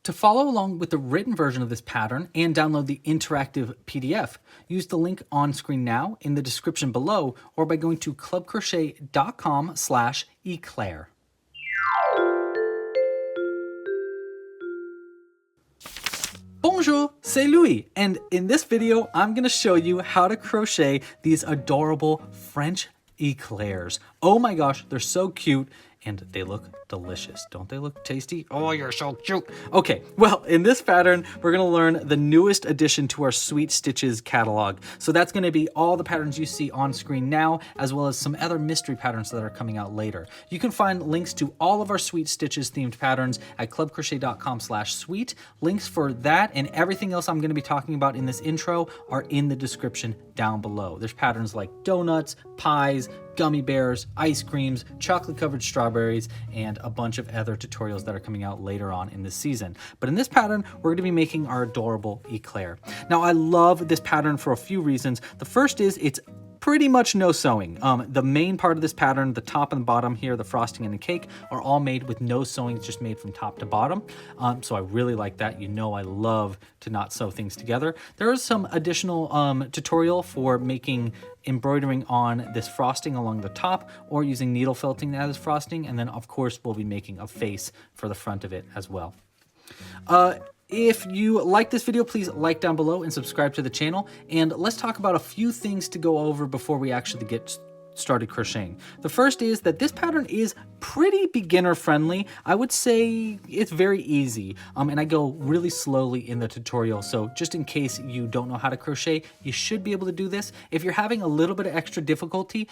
To follow along with the written version of this pattern and download the interactive PDF, use the link on screen now, in the description below, or by going to clubcrochet.com/eclair. Bonjour, c'est Louis, and in this video, I'm going to show you how to crochet these adorable French eclairs. Oh my gosh, they're so cute. And they look delicious. Don't they look tasty? Oh, you're so cute. Okay, well, in this pattern, we're gonna learn the newest addition to our Sweet Stitches catalog. So that's gonna be all the patterns you see on screen now, as well as some other mystery patterns that are coming out later. You can find links to all of our Sweet Stitches themed patterns at clubcrochet.com/sweet. Links for that and everything else I'm gonna be talking about in this intro are in the description down below. There's patterns like donuts, pies, gummy bears, ice creams, chocolate covered strawberries, and a bunch of other tutorials that are coming out later on in this season. But in this pattern, we're going to be making our adorable eclair. Now, I love this pattern for a few reasons. The first is it's pretty much no sewing. The main part of this pattern, the top and the bottom here, the frosting and the cake, are all made with no sewing. It's just made from top to bottom. So I really like that. You know I love to not sew things together. There is some additional tutorial for making embroidering on this frosting along the top or using needle felting as frosting. And then of course we'll be making a face for the front of it as well. If you like this video, please like down below and subscribe to the channel. And let's talk about a few things to go over before we actually get started crocheting. The first is that this pattern is pretty beginner friendly. I would say it's very easy. And I go really slowly in the tutorial. So just in case you don't know how to crochet, you should be able to do this. If you're having a little bit of extra difficulty,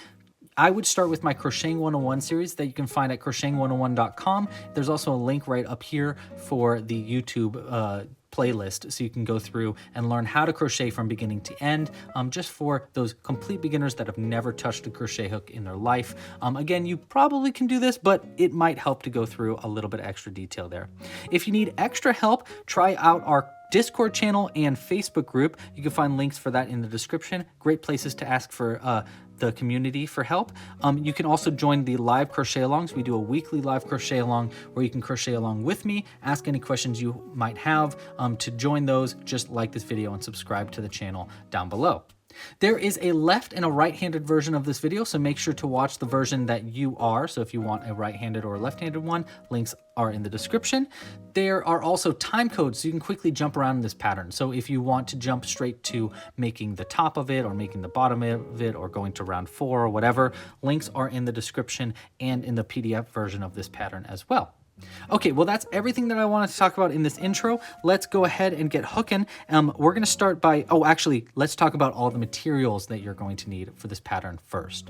I would start with my Crocheting 101 series that you can find at crocheting101.com. There's also a link right up here for the YouTube playlist, so you can go through and learn how to crochet from beginning to end, just for those complete beginners that have never touched a crochet hook in their life. Again, you probably can do this, but it might help to go through a little bit extra detail there. If you need extra help, try out our Discord channel and Facebook group. You can find links for that in the description. Great places to ask for the community for help. You can also join the live crochet alongs. We do a weekly live crochet along where you can crochet along with me, ask any questions you might have. To join those, just like this video and subscribe to the channel down below. There is a left and a right-handed version of this video, so make sure to watch the version that you are. So if you want a right-handed or a left-handed one, links are in the description. There are also time codes, so you can quickly jump around in this pattern. So if you want to jump straight to making the top of it or making the bottom of it or going to round 4 or whatever, links are in the description and in the PDF version of this pattern as well. Okay, well, that's everything that I wanted to talk about in this intro. Let's go ahead and get hooking. We're going to start by, actually, let's talk about all the materials that you're going to need for this pattern first.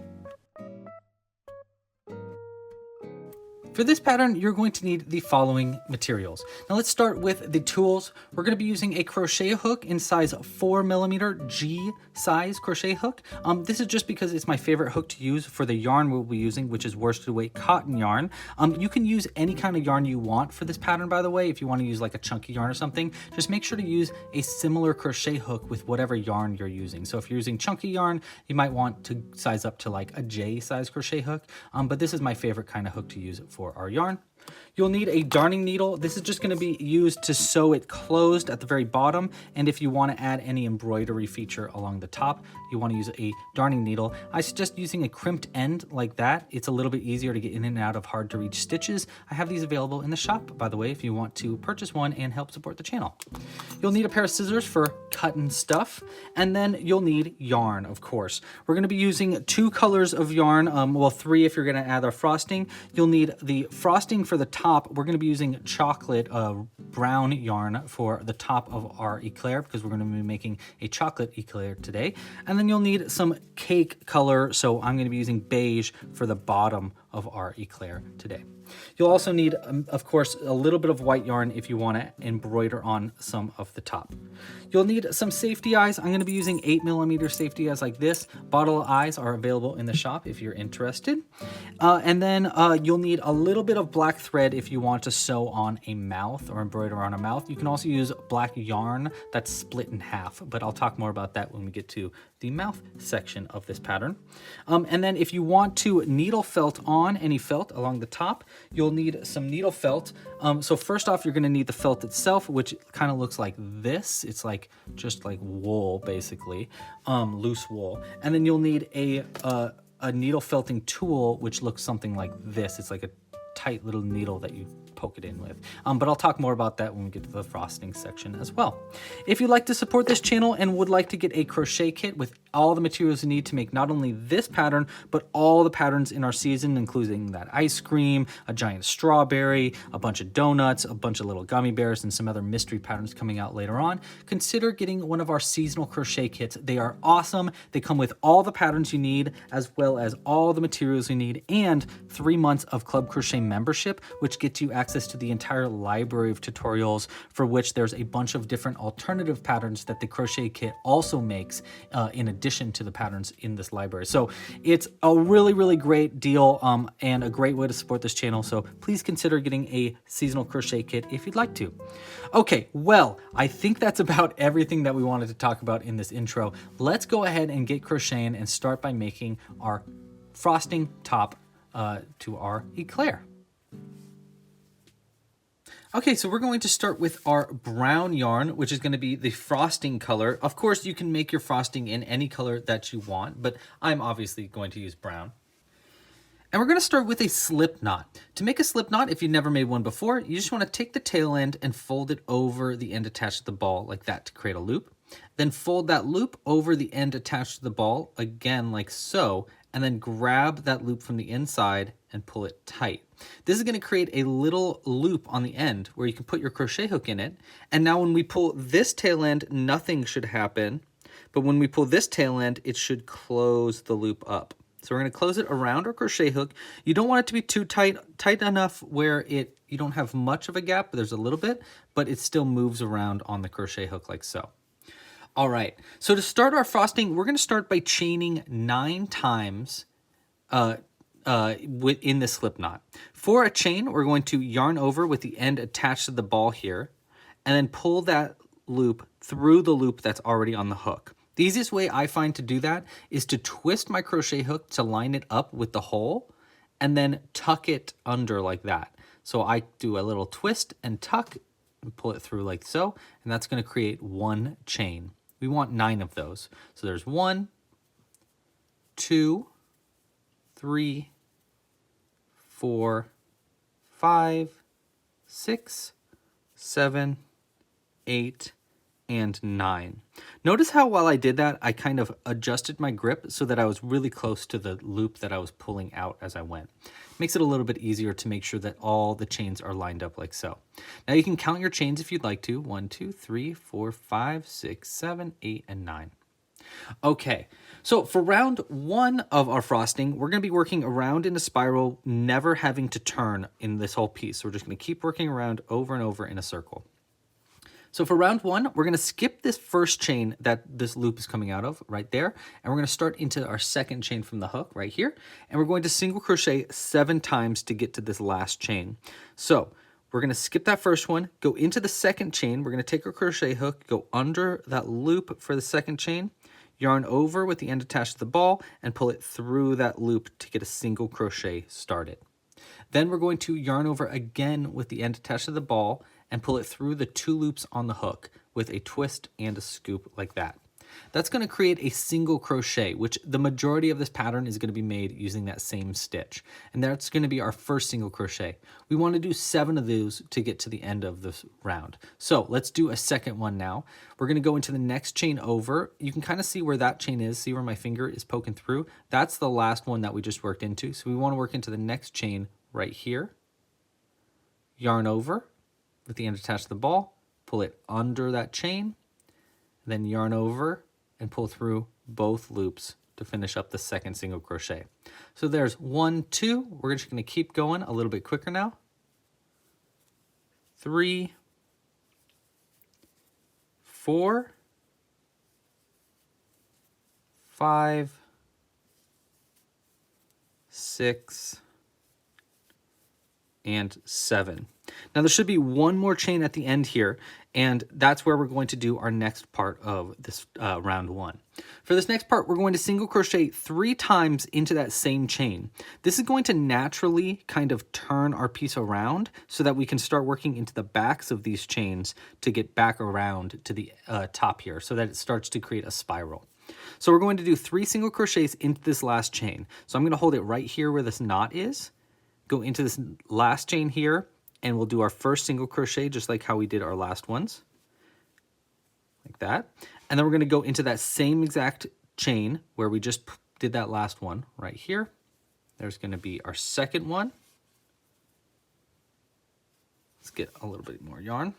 For this pattern, you're going to need the following materials. Now let's start with the tools. We're going to be using a crochet hook in size 4mm G size crochet hook. This is just because it's my favorite hook to use for the yarn we'll be using, which is worsted weight cotton yarn. You can use any kind of yarn you want for this pattern, by the way. If you want to use like a chunky yarn or something, just make sure to use a similar crochet hook with whatever yarn you're using. So if you're using chunky yarn, you might want to size up to like a J size crochet hook. But this is my favorite kind of hook to use for our yarn. You'll need a darning needle. This is just going to be used to sew it closed at the very bottom. And if you want to add any embroidery feature along the top, you want to use a darning needle. I suggest using a crimped end like that. It's a little bit easier to get in and out of hard to reach stitches. I have these available in the shop, by the way, if you want to purchase one and help support the channel. You'll need a pair of scissors for cutting stuff. And then you'll need yarn, of course. We're going to be using 2 colors of yarn. Well, 3 if you're going to add our frosting. You'll need the frosting for the top. We're going to be using chocolate brown yarn for the top of our eclair because we're going to be making a chocolate eclair today. And then you'll need some cake color. So I'm going to be using beige for the bottom of our eclair today. You'll also need, of course, a little bit of white yarn if you want to embroider on some of the top. You'll need some safety eyes. I'm going to be using 8mm safety eyes like this. Bottle eyes are available in the shop if you're interested. And then you'll need a little bit of black thread if you want to sew on a mouth or embroider right around our mouth. You can also use black yarn that's split in half, but I'll talk more about that when we get to the mouth section of this pattern. And then if you want to needle felt on any felt along the top, you'll need some needle felt. So first off, you're gonna need the felt itself, which kind of looks like this. It's like just like wool, basically, loose wool. And then you'll need a needle felting tool, which looks something like this. It's like a tight little needle that you poke it in with. But I'll talk more about that when we get to the frosting section as well. If you'd like to support this channel and would like to get a crochet kit with all the materials you need to make not only this pattern, but all the patterns in our season, including that ice cream, a giant strawberry, a bunch of donuts, a bunch of little gummy bears, and some other mystery patterns coming out later on, consider getting one of our seasonal crochet kits. They are awesome. They come with all the patterns you need, as well as all the materials you need, and 3 months of Club Crochet membership, which gets you access to the entire library of tutorials, for which there's a bunch of different alternative patterns that the crochet kit also makes in addition to the patterns in this library. So it's a really, really great deal and a great way to support this channel. So please consider getting a seasonal crochet kit if you'd like to. Okay, well, I think that's about everything that we wanted to talk about in this intro. Let's go ahead and get crocheting and start by making our frosting top to our eclair. Okay, so we're going to start with our brown yarn, which is going to be the frosting color. Of course, you can make your frosting in any color that you want, but I'm obviously going to use brown. And we're going to start with a slip knot. To make a slip knot, if you've never made one before, you just want to take the tail end and fold it over the end attached to the ball like that to create a loop. Then fold that loop over the end attached to the ball, again like so, and then grab that loop from the inside and pull it tight. This is going to create a little loop on the end where you can put your crochet hook in it. And now when we pull this tail end, nothing should happen. But when we pull this tail end, it should close the loop up. So we're going to close it around our crochet hook. You don't want it to be too tight enough where you don't have much of a gap, but there's a little bit, but it still moves around on the crochet hook like so. All right, so to start our frosting, we're going to start by chaining 9 times within the slip knot. For a chain, we're going to yarn over with the end attached to the ball here, and then pull that loop through the loop that's already on the hook. The easiest way I find to do that is to twist my crochet hook to line it up with the hole, and then tuck it under like that. So I do a little twist and tuck and pull it through like so, and that's going to create 1 chain. We want 9 of those. So there's 1, 2, 3, 4, 5, 6, 7, 8, and 9. Notice how while I did that, I kind of adjusted my grip so that I was really close to the loop that I was pulling out as I went. Makes it a little bit easier to make sure that all the chains are lined up like so. Now you can count your chains if you'd like to. 1, 2, 3, 4, 5, 6, 7, 8, and 9. Okay, so for round 1 of our frosting, we're going to be working around in a spiral, never having to turn in this whole piece. So we're just going to keep working around over and over in a circle. So for round 1, we're going to skip this first chain that this loop is coming out of right there, and we're going to start into our second chain from the hook right here, and we're going to single crochet 7 times to get to this last chain. So we're going to skip that first one, go into the second chain. We're going to take our crochet hook, go under that loop for the second chain, yarn over with the end attached to the ball, and pull it through that loop to get a single crochet started. Then we're going to yarn over again with the end attached to the ball and pull it through the 2 loops on the hook with a twist and a scoop like that. That's going to create a single crochet, which the majority of this pattern is going to be made using that same stitch. And that's going to be our first single crochet. We want to do 7 of those to get to the end of this round. So let's do a second one now. We're going to go into the next chain over. You can kind of see where that chain is. See where my finger is poking through? That's the last one that we just worked into. So we want to work into the next chain right here. Yarn over with the end attached to the ball, pull it under that chain, then yarn over and pull through both loops to finish up the second single crochet. So there's 1, 2, we're just going to keep going a little bit quicker now. 3, 4, 5, 6, and 7. Now there should be one more chain at the end here, and that's where we're going to do our next part of this round 1. For this next part, we're going to single crochet 3 times into that same chain. This is going to naturally kind of turn our piece around so that we can start working into the backs of these chains to get back around to the top here so that it starts to create a spiral. So we're going to do 3 single crochets into this last chain. So I'm going to hold it right here where this knot is, go into this last chain here, and we'll do our first single crochet just like how we did our last ones, like that. And then we're going to go into that same exact chain where we just did that last one right here. There's going to be our second one. Let's get a little bit more yarn.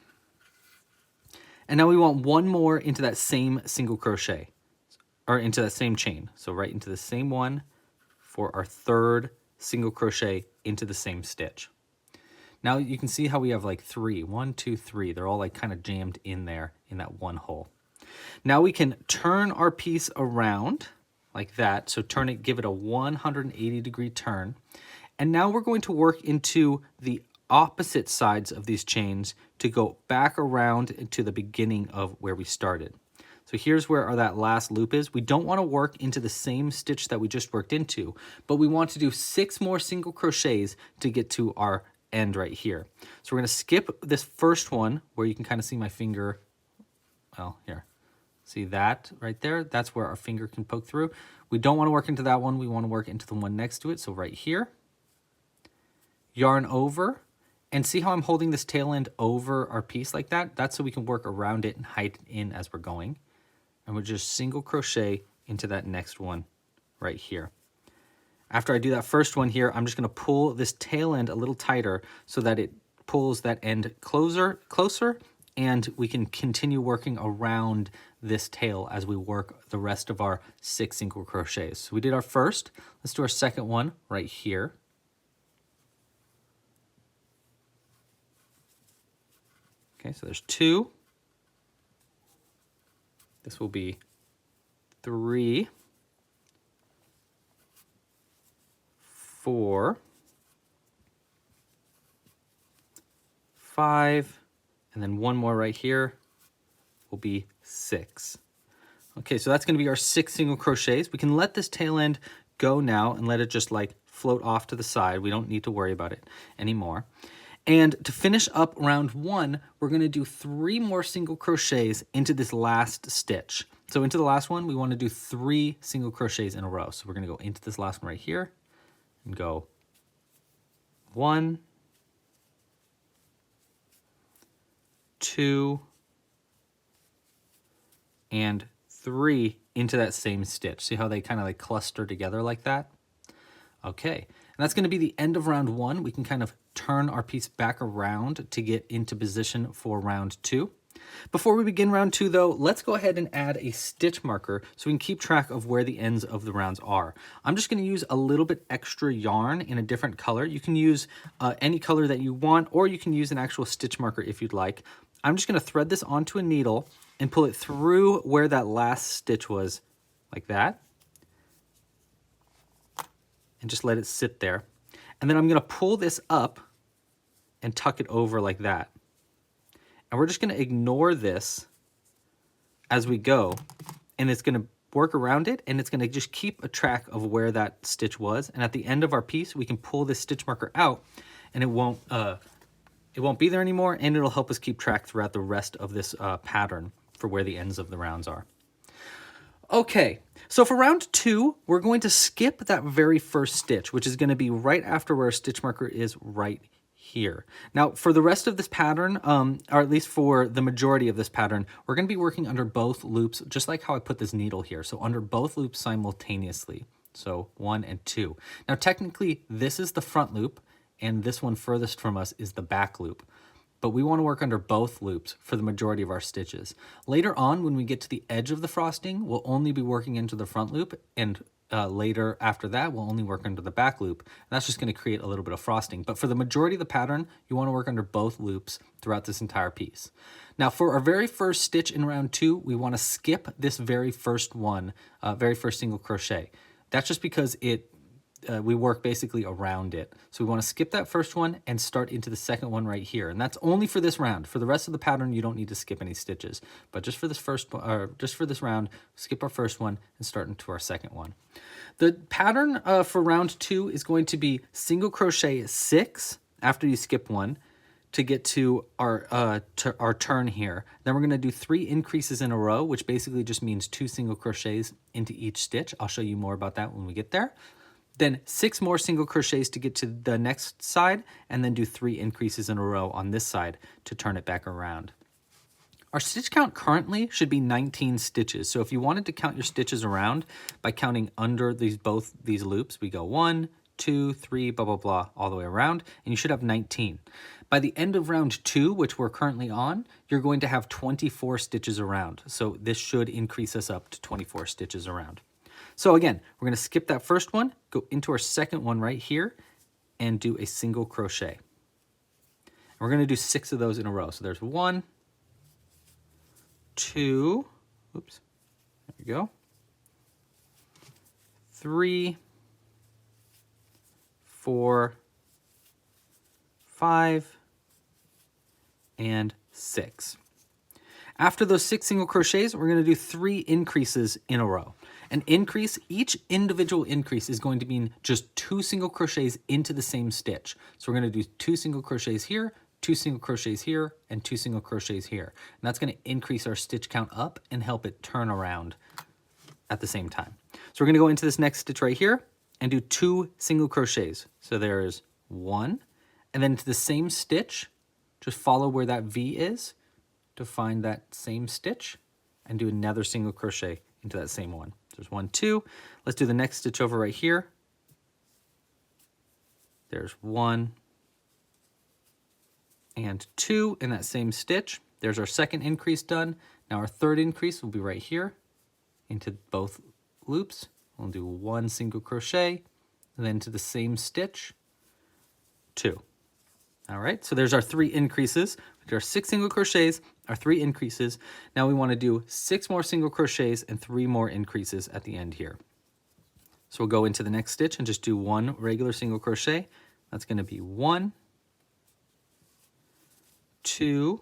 And now we want one more into that same single crochet, or into that same chain. So right into the same one for our third single crochet into the same stitch. Now you can see how we have like 3, 1, 2, 3. They're all like kind of jammed in there in that one hole. Now we can turn our piece around like that. So turn it, give it a 180-degree turn. And now we're going to work into the opposite sides of these chains to go back around to the beginning of where we started. So here's where that last loop is. We don't want to work into the same stitch that we just worked into, but we want to do 6 more single crochets to get to our end right here. So we're going to skip this first one where you can kind of see my finger. Well, here. See that right there? That's where our finger can poke through. We don't want to work into that one. We want to work into the one next to it. So right here, yarn over, and see how I'm holding this tail end over our piece like that? That's so we can work around it and hide it in as we're going. And we'll just single crochet into that next one right here. After I do that first one here, I'm just going to pull this tail end a little tighter so that it pulls that end closer, and we can continue working around this tail as we work the rest of our 6 single crochets. So we did our first. Let's do our second one right here. Okay, so there's 2. This will be 3. 4, 5, and then one more right here will be 6. Okay, so that's going to be our 6 single crochets. We can let this tail end go now and let it just like float off to the side. We don't need to worry about it anymore. And to finish up round 1, we're going to do 3 more single crochets into this last stitch. So into the last one, we want to do 3 single crochets in a row. So we're going to go into this last one right here and go 1, 2, and 3 into that same stitch. See how they kind of like cluster together like that? Okay, and that's going to be the end of round 1. We can kind of turn our piece back around to get into position for round 2. Before we begin round 2 though, let's go ahead and add a stitch marker so we can keep track of where the ends of the rounds are. I'm just going to use a little bit extra yarn in a different color. You can use any color that you want, or you can use an actual stitch marker if you'd like. I'm just going to thread this onto a needle and pull it through where that last stitch was, like that. And just let it sit there. And then I'm going to pull this up and tuck it over like that. And we're just going to ignore this as we go, and it's going to work around it, and it's going to just keep a track of where that stitch was. And at the end of our piece, we can pull this stitch marker out, and it won't be there anymore, and it'll help us keep track throughout the rest of this pattern for where the ends of the rounds are. Okay, so for round 2, we're going to skip that very first stitch, which is going to be right after where our stitch marker is right here. Now, for the rest of this pattern, or at least for the majority of this pattern, we're going to be working under both loops, just like how I put this needle here. So under both loops simultaneously. So 1 and 2. Now, technically, this is the front loop, and this one furthest from us is the back loop. But we want to work under both loops for the majority of our stitches. Later on, when we get to the edge of the frosting, we'll only be working into the front loop, and later after that, we'll only work under the back loop. And that's just going to create a little bit of frosting. But for the majority of the pattern, you want to work under both loops throughout this entire piece. Now, for our very first stitch in round 2, we want to skip this very first one, very first single crochet. That's just because we work basically around it. So we want to skip that first one and start into the second one right here. And that's only for this round. For the rest of the pattern, you don't need to skip any stitches. But just for this just for this round, skip our first one and start into our second one. The pattern for round 2 is going to be single crochet 6 after you skip one to get to our turn here. Then we're going to do 3 increases in a row, which basically just means 2 single crochets into each stitch. I'll show you more about that when we get there. Then 6 more single crochets to get to the next side, and then do 3 increases in a row on this side to turn it back around. Our stitch count currently should be 19 stitches. So if you wanted to count your stitches around by counting under both these loops, we go 1, 2, 3, blah, blah, blah, all the way around, and you should have 19. By the end of round 2, which we're currently on, you're going to have 24 stitches around. So this should increase us up to 24 stitches around. So again, we're going to skip that first one, go into our second one right here, and do a single crochet. And we're going to do 6 of those in a row. So there's 1, 2, oops, there we go, 3, 4, 5, and 6. After those 6 single crochets, we're going to do 3 increases in a row. An increase, each individual increase is going to mean just 2 single crochets into the same stitch. So we're going to do 2 single crochets here, 2 single crochets here, and 2 single crochets here. And that's going to increase our stitch count up and help it turn around at the same time. So we're going to go into this next stitch right here and do 2 single crochets. So there's 1, and then to the same stitch, just follow where that V is to find that same stitch and do another single crochet into that same one. There's 1, 2. Let's do the next stitch over right here. There's 1 and 2 in that same stitch. There's our second increase done. Now our third increase will be right here into both loops. We'll do 1 single crochet and then to the same stitch, 2. All right, so there's our 3 increases. We did our 6 single crochets, our 3 increases. Now we want to do 6 more single crochets and 3 more increases at the end here. So we'll go into the next stitch and just do 1 regular single crochet. That's going to be 1, 2,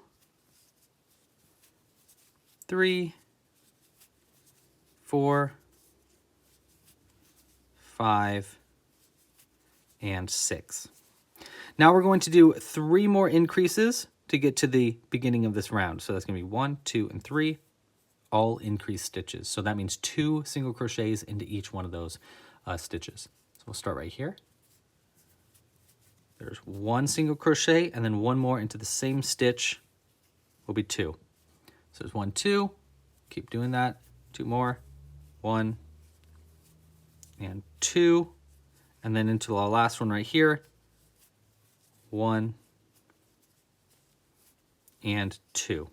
3, 4, 5, and 6. Now we're going to do 3 more increases to get to the beginning of this round. So that's going to be 1, 2, and 3, all increased stitches. So that means 2 single crochets into each one of those stitches. So we'll start right here. There's 1 single crochet, and then 1 more into the same stitch will be 2. So there's 1, 2, keep doing that, 2 more, 1, and 2, and then into our last one right here, 1 and 2.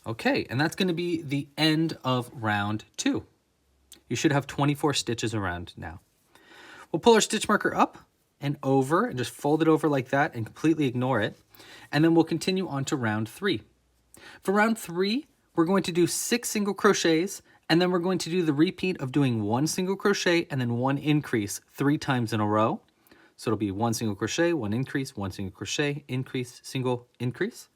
Okay, and that's going to be the end of round 2. You should have 24 stitches around now. We'll pull our stitch marker up and over and just fold it over like that and completely ignore it. And then we'll continue on to round 3. For round 3, we're going to do 6 single crochets, and then we're going to do the repeat of doing 1 single crochet and then 1 increase 3 times in a row. So it'll be 1 single crochet, 1 increase, 1 single crochet, increase, single, increase.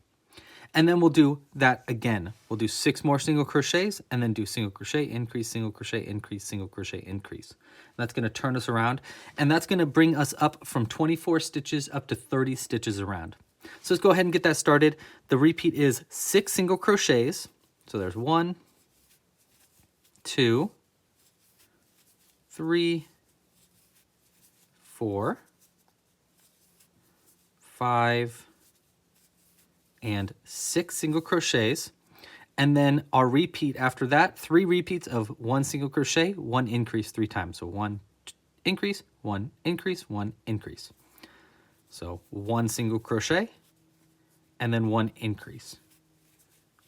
And then we'll do that again. We'll do 6 more single crochets and then do single crochet, increase, single crochet, increase, single crochet, increase. And that's going to turn us around, and that's going to bring us up from 24 stitches up to 30 stitches around. So let's go ahead and get that started. The repeat is 6 single crochets. So there's 1, 2, 3, 4, 5, and 6 single crochets. And then our repeat after that, 3 repeats of 1 single crochet, 1 increase 3 times. So 1 increase, 1 increase, 1 increase. So 1 single crochet and then 1 increase,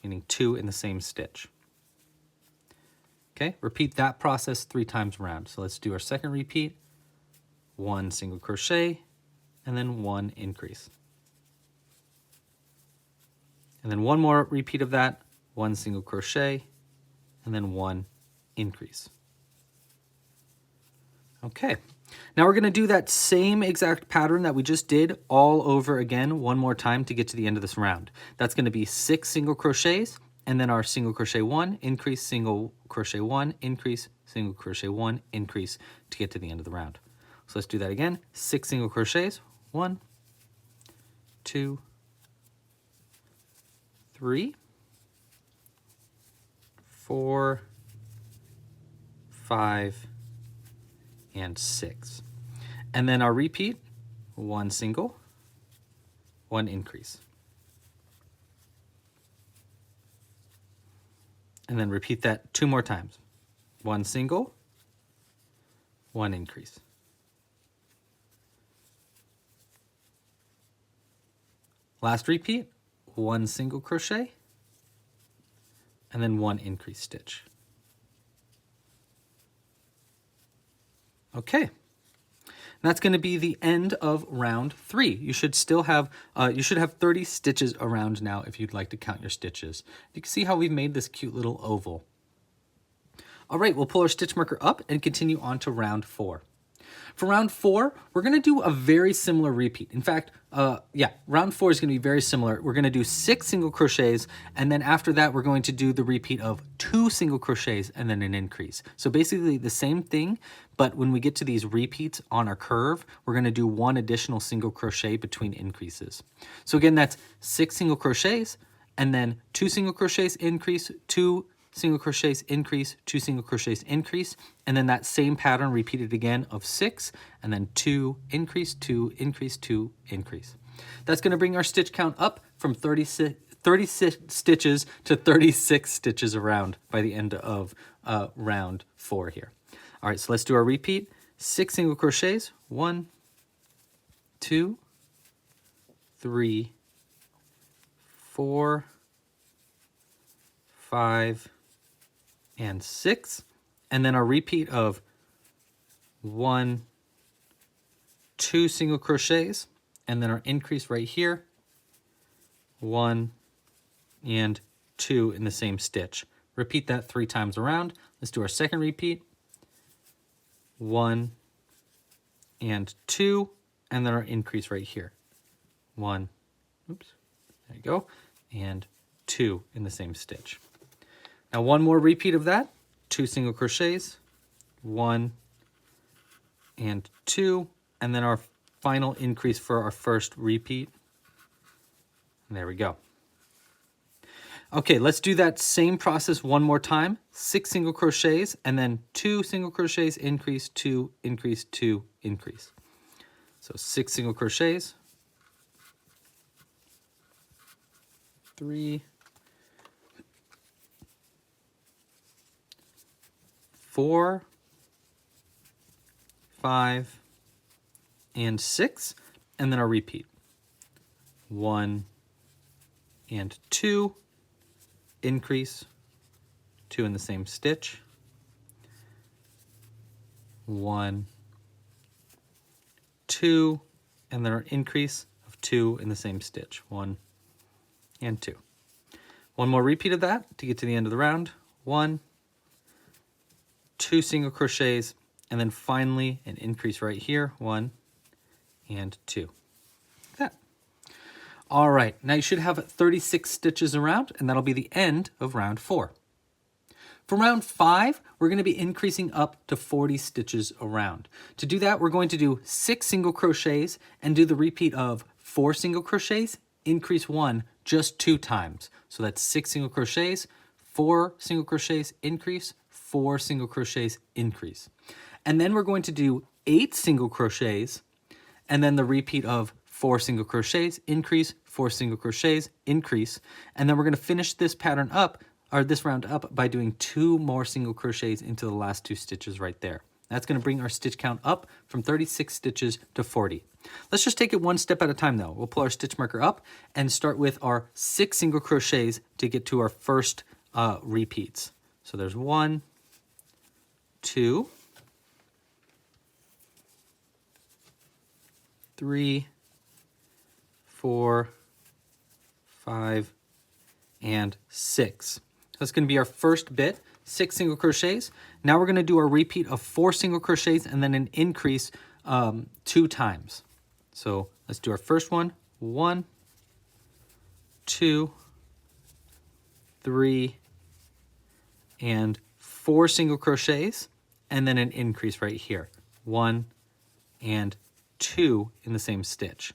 meaning 2 in the same stitch. Okay, repeat that process 3 times around. So let's do our second repeat, 1 single crochet and then 1 increase. And then 1 more repeat of that, 1 single crochet, and then 1 increase. Okay, now we're going to do that same exact pattern that we just did all over again one more time to get to the end of this round. That's going to be 6 single crochets, and then our single crochet 1, increase, single crochet 1, increase, single crochet 1, increase to get to the end of the round. So let's do that again. 6 single crochets, 1, 2, 3, 4, 5, and 6. And then our repeat, 1 single, 1 increase. And then repeat that 2 more times. 1 single, 1 increase. Last repeat, 1 single crochet, and then 1 increase stitch. Okay, and that's going to be the end of round 3. You should still have 30 stitches around now if you'd like to count your stitches. You can see how we've made this cute little oval. All right, we'll pull our stitch marker up and continue on to round 4. For round 4, we're going to do a very similar repeat. In fact, round 4 is going to be very similar. We're going to do 6 single crochets, and then after that, we're going to do the repeat of 2 single crochets and then an increase. So basically the same thing, but when we get to these repeats on our curve, we're going to do 1 additional single crochet between increases. So again, that's 6 single crochets, and then 2 single crochets, increase, 2 single crochets, increase, 2 single crochets, increase, and then that same pattern repeated again of 6, and then 2, increase, 2, increase, 2, increase. That's going to bring our stitch count up from 36 stitches to 36 stitches around by the end of round 4 here. All right, so let's do our repeat. 6 single crochets, 1, 2, 3, 4, 5, and 6, and then our repeat of 1, 2 single crochets, and then our increase right here, 1 and 2 in the same stitch. Repeat that 3 times around. Let's do our second repeat, 1 and 2, and then our increase right here, 1, oops, there you go, and 2 in the same stitch. Now one more repeat of that, 2 single crochets, 1 and 2, and then our final increase for our first repeat. And there we go. Okay, let's do that same process one more time. 6 single crochets, and then 2 single crochets, increase, 2, increase, 2, increase. So 6 single crochets, 3, 4, 5, and 6, and then our repeat. 1 and 2, increase, 2 in the same stitch, 1, 2, and then our increase of 2 in the same stitch, 1 and 2. One more repeat of that to get to the end of the round. 1, 2 single crochets, and then finally an increase right here, 1 and 2. Like that. All right, now you should have 36 stitches around, and that'll be the end of round 4. For round 5, we're going to be increasing up to 40 stitches around. To do that, we're going to do 6 single crochets and do the repeat of 4 single crochets, increase 1 just 2 times. So that's 6 single crochets, 4 single crochets, increase, 4 single crochets, increase. And then we're going to do 8 single crochets, and then the repeat of 4 single crochets, increase, 4 single crochets, increase. And then we're going to finish this pattern up, or this round up, by doing 2 more single crochets into the last 2 stitches right there. That's going to bring our stitch count up from 36 stitches to 40. Let's just take it one step at a time though. We'll pull our stitch marker up and start with our 6 single crochets to get to our first repeats. So there's 1, 2, 3, 4, 5, and 6. That's going to be our first bit 6 single crochets. Now we're going to do a repeat of 4 single crochets and then an increase 2 times. So let's do our first one. 1, 2, 3, and 4 single crochets, and then an increase right here. 1 and 2 in the same stitch.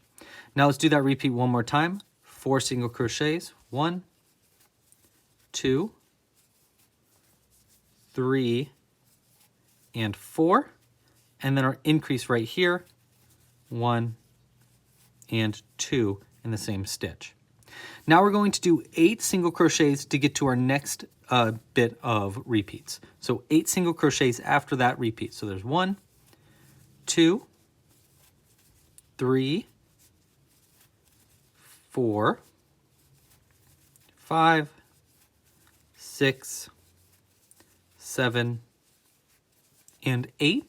Now let's do that repeat one more time. 4 single crochets. 1, 2, 3, and 4, and then our increase right here. 1 and 2 in the same stitch. Now we're going to do 8 single crochets to get to our next bit of repeats. So 8 single crochets after that repeat. So there's 1, 2, 3, 4, 5, 6, 7, and 8.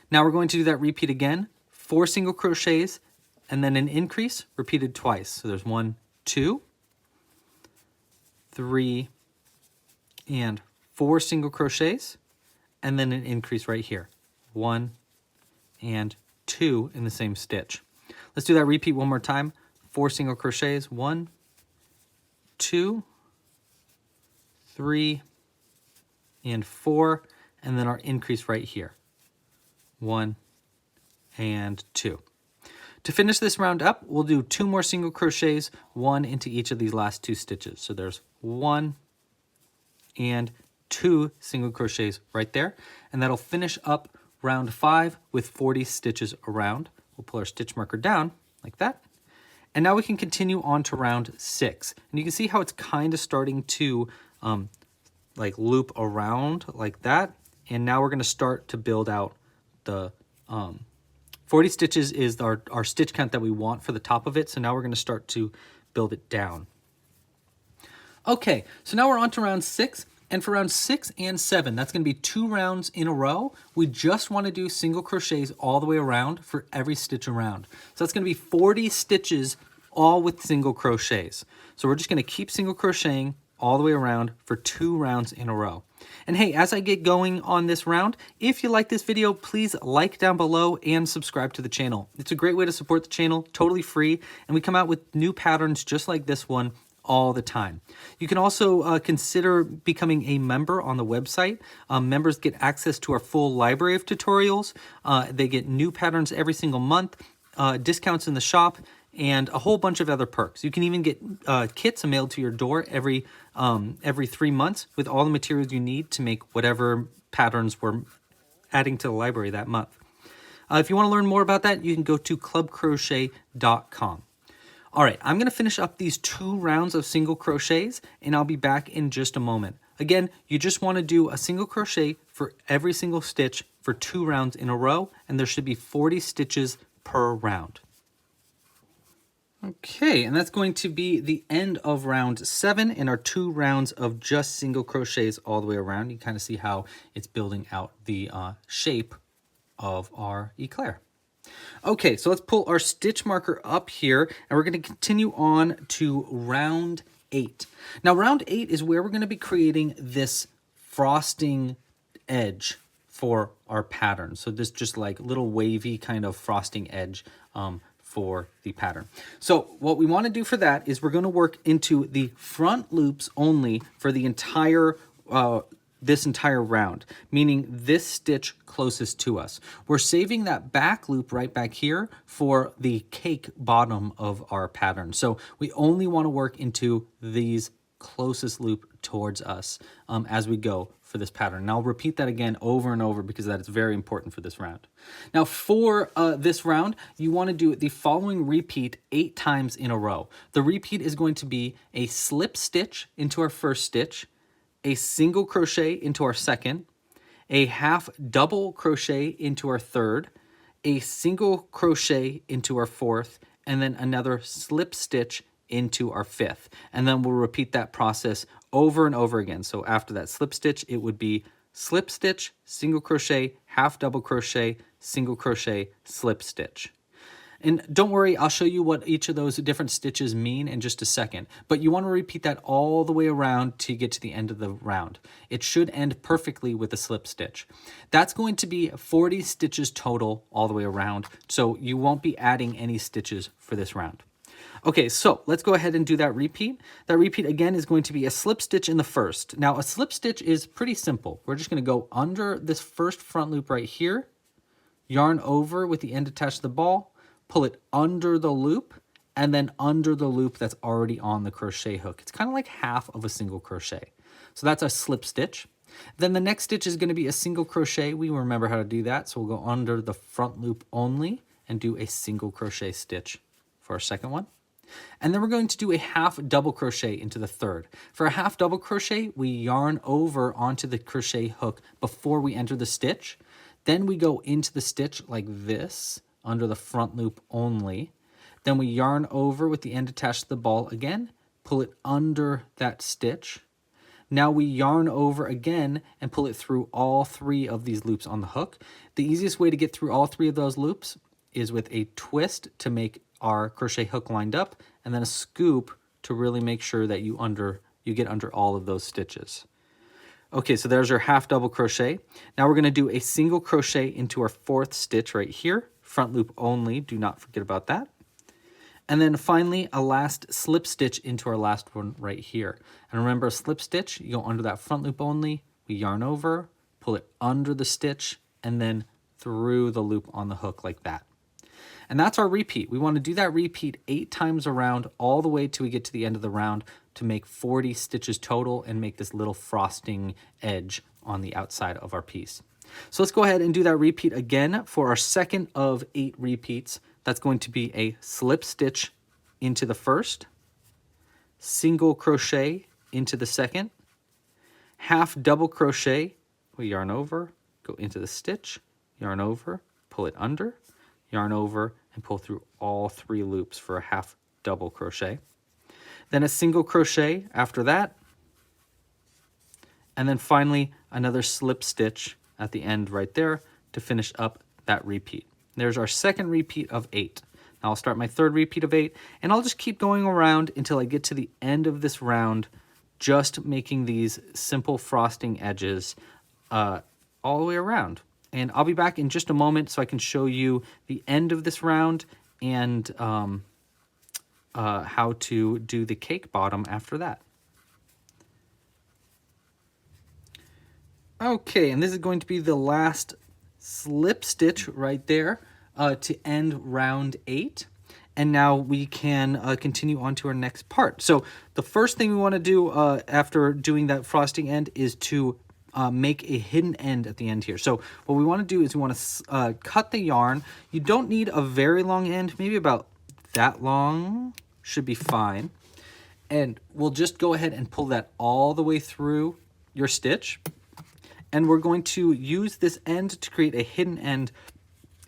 Now we're going to do that repeat again. 4 single crochets and then an increase repeated twice. So there's 1, 2, 3, and 4 single crochets, and then an increase right here. 1 and 2 in the same stitch. Let's do that repeat one more time. 4 single crochets. 1, 2, 3, and 4, and then our increase right here. 1 and 2. To finish this round up, we'll do 2 more single crochets, 1 into each of these last 2 stitches. So there's 1 and 2 single crochets right there, and that'll finish up round 5 with 40 stitches around. We'll pull our stitch marker down like that. And now we can continue on to round 6. And you can see how it's kind of starting to like loop around like that. And now we're going to start to build out the 40 stitches is our stitch count that we want for the top of it. So now we're going to start to build it down. Okay, so now we're on to round 6. And for round 6 and 7, that's going to be 2 rounds in a row. We just want to do single crochets all the way around for every stitch around. So that's going to be 40 stitches all with single crochets. So we're just going to keep single crocheting all the way around for 2 rounds in a row. And hey, as I get going on this round, if you like this video, please like down below and subscribe to the channel. It's a great way to support the channel, totally free, and we come out with new patterns just like this one all the time. You can also consider becoming a member on the website. Members get access to our full library of tutorials. They get new patterns every single month, discounts in the shop, and a whole bunch of other perks. You can even get kits mailed to your door every 3 months with all the materials you need to make whatever patterns we're adding to the library that month. If you want to learn more about that, you can go to clubcrochet.com. All right, I'm going to finish up these 2 rounds of single crochets, and I'll be back in just a moment. Again, you just want to do a single crochet for every single stitch for 2 rounds in a row, and there should be 40 stitches per round. Okay, and that's going to be the end of round 7 in our 2 rounds of just single crochets all the way around. You kind of see how it's building out the shape of our eclair. Okay, so let's pull our stitch marker up here, and we're going to continue on to round 8. Now, round 8 is where we're going to be creating this frosting edge for our pattern. So this just like little wavy kind of frosting edge for the pattern. So what we want to do for that is we're going to work into the front loops only for the entire this entire round, meaning this stitch closest to us. We're saving that back loop right back here for the cake bottom of our pattern. So we only want to work into these closest loop towards us as we go for this pattern. And I'll repeat that again over and over because that is very important for this round. Now for this round, you want to do the following repeat 8 times in a row. The repeat is going to be a slip stitch into our first stitch, a single crochet into our second, a half double crochet into our third, a single crochet into our fourth, and then another slip stitch into our fifth. And then we'll repeat that process over and over again. So after that slip stitch, it would be slip stitch, single crochet, half double crochet, single crochet, slip stitch. And don't worry, I'll show you what each of those different stitches mean in just a second. But you want to repeat that all the way around to get to the end of the round. It should end perfectly with a slip stitch. That's going to be 40 stitches total all the way around, so you won't be adding any stitches for this round. Okay, so let's go ahead and do that repeat. That repeat again is going to be a slip stitch in the first. Now a slip stitch is pretty simple. We're just going to go under this first front loop right here, yarn over with the end attached to the ball, pull it under the loop, and then under the loop that's already on the crochet hook. It's kind of like half of a single crochet. So that's a slip stitch. Then the next stitch is going to be a single crochet. We remember how to do that. So we'll go under the front loop only and do a single crochet stitch for our second one. And then we're going to do a half double crochet into the third. For a half double crochet, we yarn over onto the crochet hook before we enter the stitch. Then we go into the stitch like this, under the front loop only. Then we yarn over with the end attached to the ball again, pull it under that stitch. Now we yarn over again and pull it through all 3 of these loops on the hook. The easiest way to get through all 3 of those loops is with a twist to make our crochet hook lined up, and then a scoop to really make sure that you get under all of those stitches. Okay, so there's our half double crochet. Now we're going to do a single crochet into our 4th stitch right here, front loop only, do not forget about that. And then finally a last slip stitch into our last one right here. And remember, a slip stitch, you go under that front loop only, we yarn over, pull it under the stitch, and then through the loop on the hook like that. And that's our repeat. We want to do that repeat 8 times around all the way till we get to the end of the round to make 40 stitches total and make this little frosting edge on the outside of our piece. So let's go ahead and do that repeat again for our second of 8 repeats. That's going to be a slip stitch into the first, single crochet into the second, half double crochet, we yarn over, go into the stitch, yarn over, pull it under, yarn over, and pull through all 3 loops for a half double crochet. Then a single crochet after that, and then finally another slip stitch at the end right there to finish up that repeat. There's our second repeat of 8. Now I'll start my third repeat of 8, and I'll just keep going around until I get to the end of this round, just making these simple frosting edges all the way around. And I'll be back in just a moment so I can show you the end of this round and how to do the cake bottom after that. Okay, and this is going to be the last slip stitch right there to end round 8. And now we can continue on to our next part. So the first thing we want to do after doing that frosting end is to make a hidden end at the end here. So what we want to do is we want to cut the yarn. You don't need a very long end, maybe about that long should be fine. And we'll just go ahead and pull that all the way through your stitch. And we're going to use this end to create a hidden end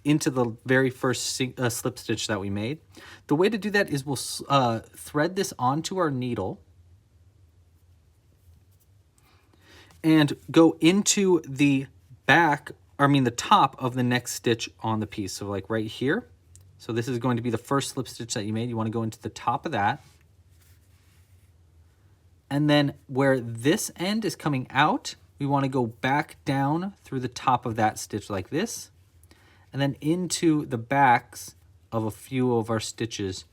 into the very first slip stitch that we made. The way to do that is we'll thread this onto our needle and go into the the top of the next stitch on the piece. So like right here. So this is going to be the first slip stitch that you made. You want to go into the top of that. And then where this end is coming out, we want to go back down through the top of that stitch like this, and then into the backs of a few of our stitches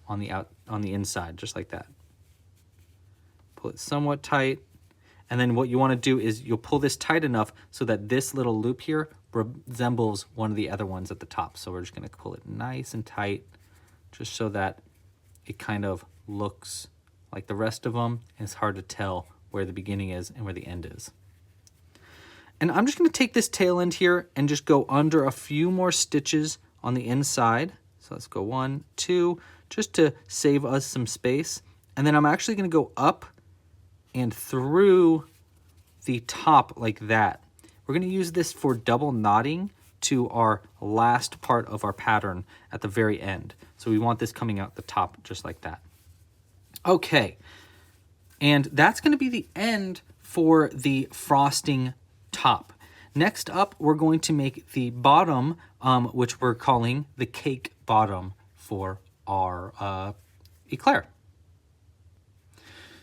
on the inside, just like that. Pull it somewhat tight. And then what you want to do is you'll pull this tight enough so that this little loop here resembles one of the other ones at the top. So we're just going to pull it nice and tight just so that it kind of looks like the rest of them, and it's hard to tell where the beginning is and where the end is. And I'm just going to take this tail end here and just go under a few more stitches on the inside. So let's go 1, 2, just to save us some space. And then I'm actually going to go up and through the top like that. We're going to use this for double knotting to our last part of our pattern at the very end. So we want this coming out the top just like that. Okay, and that's going to be the end for the frosting top. Next up, we're going to make the bottom, which we're calling the cake bottom for our eclair.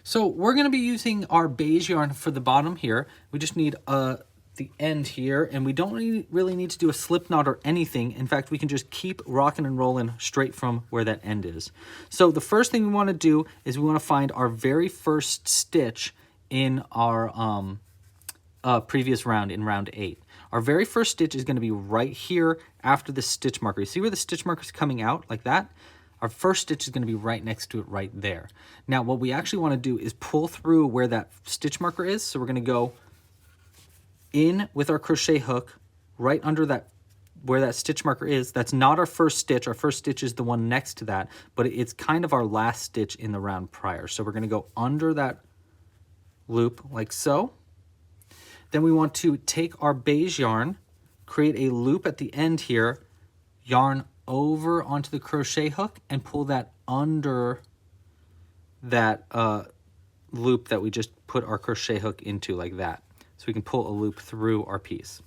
So we're going to be using our beige yarn for the bottom here. We just need the end here, and we don't really need to do a slip knot or anything. In fact, we can just keep rocking and rolling straight from where that end is. So the first thing we want to do is we want to find our very first stitch in our previous round, in round 8. Our very first stitch is going to be right here after the stitch marker. You see where the stitch marker is coming out like that? Our first stitch is going to be right next to it right there. Now what we actually want to do is pull through where that stitch marker is. So we're going to go in with our crochet hook right under that, where that stitch marker is. That's not our first stitch. Our first stitch is the one next to that, but it's kind of our last stitch in the round prior. So we're going to go under that loop like so. Then we want to take our beige yarn, create a loop at the end here, yarn over onto the crochet hook and pull that under that loop that we just put our crochet hook into like that. So we can pull a loop through our piece.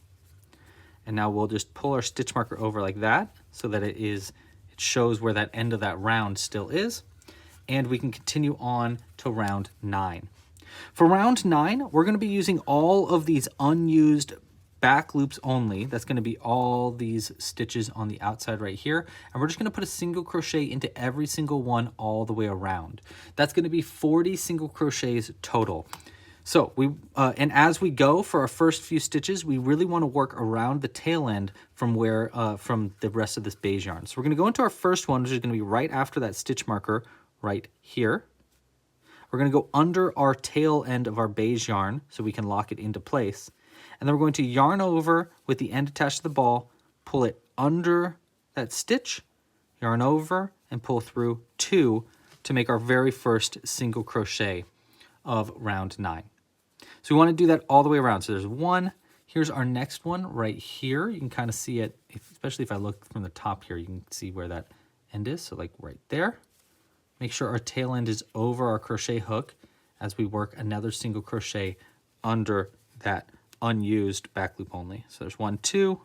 And now we'll just pull our stitch marker over like that so that it shows where that end of that round still is. And we can continue on to round 9. For round 9, we're going to be using all of these unused back loops only. That's going to be all these stitches on the outside right here. And we're just going to put a single crochet into every single one all the way around. That's going to be 40 single crochets total. So and as we go for our first few stitches, we really want to work around the tail end from the rest of this beige yarn. So we're going to go into our first one, which is going to be right after that stitch marker right here. We're going to go under our tail end of our beige yarn so we can lock it into place. And then we're going to yarn over with the end attached to the ball, pull it under that stitch, yarn over, and pull through 2 to make our very first single crochet of round 9. So we want to do that all the way around. So there's 1. Here's our next one right here. You can kind of see it, especially if I look from the top here, you can see where that end is. So like right there. Make sure our tail end is over our crochet hook as we work another single crochet under that unused back loop only. So there's 1, 2.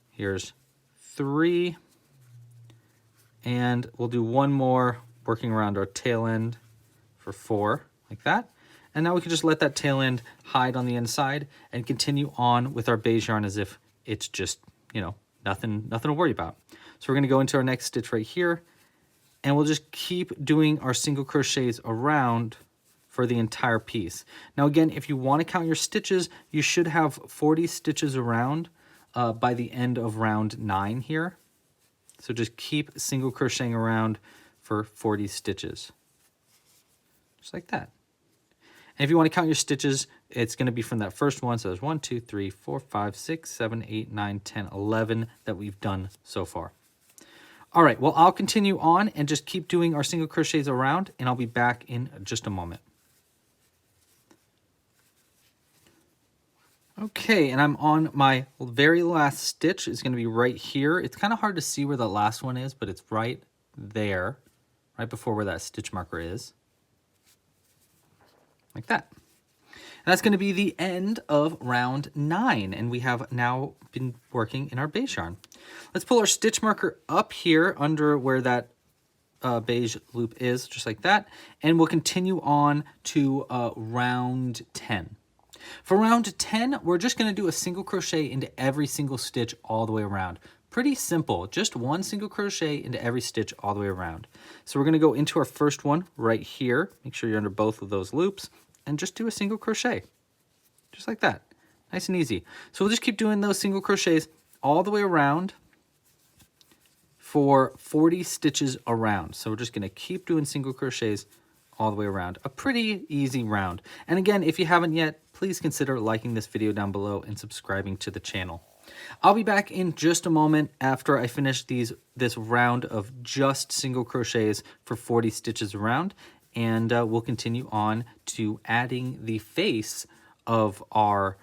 Here's 3. And we'll do one more working around our tail end for 4, like that. And now we can just let that tail end hide on the inside and continue on with our beige yarn as if it's just, nothing to worry about. So we're going to go into our next stitch right here, and we'll just keep doing our single crochets around for the entire piece. Now again, if you want to count your stitches, you should have 40 stitches around by the end of round 9 here. So just keep single crocheting around for 40 stitches. Just like that. And if you want to count your stitches, it's going to be from that first one. So there's 1, 2, 3, 4, 5, 6, 7, 8, 9, 10, 11 that we've done so far. All right, well, I'll continue on and just keep doing our single crochets around, and I'll be back in just a moment. Okay, and I'm on my very last stitch. It's going to be right here. It's kind of hard to see where the last one is, but it's right there, right before where that stitch marker is. Like that. And that's going to be the end of round 9, and we have now been working in our beige yarn. Let's pull our stitch marker up here under where that beige loop is, just like that, and we'll continue on to round 10. For round 10, we're just going to do a single crochet into every single stitch all the way around. Pretty simple, just one single crochet into every stitch all the way around. So we're going to go into our first one right here. Make sure you're under both of those loops and just do a single crochet, just like that. Nice and easy. So we'll just keep doing those single crochets all the way around for 40 stitches around. So we're just going to keep doing single crochets all the way around. A pretty easy round. And again, if you haven't yet, please consider liking this video down below and subscribing to the channel. I'll be back in just a moment after I finish this round of just single crochets for 40 stitches around, and we'll continue on to adding the face of our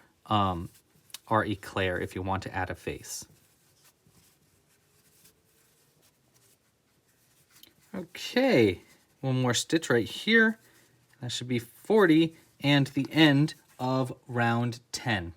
eclair if you want to add a face. Okay, one more stitch right here. That should be 40 and the end of round 10.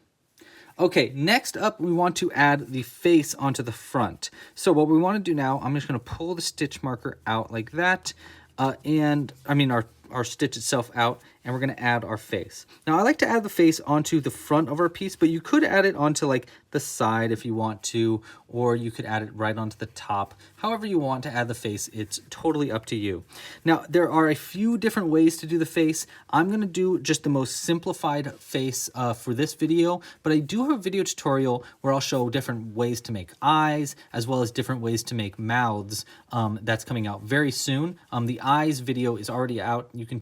Okay, next up, we want to add the face onto the front. So what we want to do now, I'm just going to pull the stitch marker out like that, our stitch itself out, and we're going to add our face. Now, I like to add the face onto the front of our piece, but you could add it onto like the side if you want to, or you could add it right onto the top. However you want to add the face, it's totally up to you. Now, there are a few different ways to do the face. I'm going to do just the most simplified face for this video, but I do have a video tutorial where I'll show different ways to make eyes, as well as different ways to make mouths. That's coming out very soon. The eyes video is already out. You can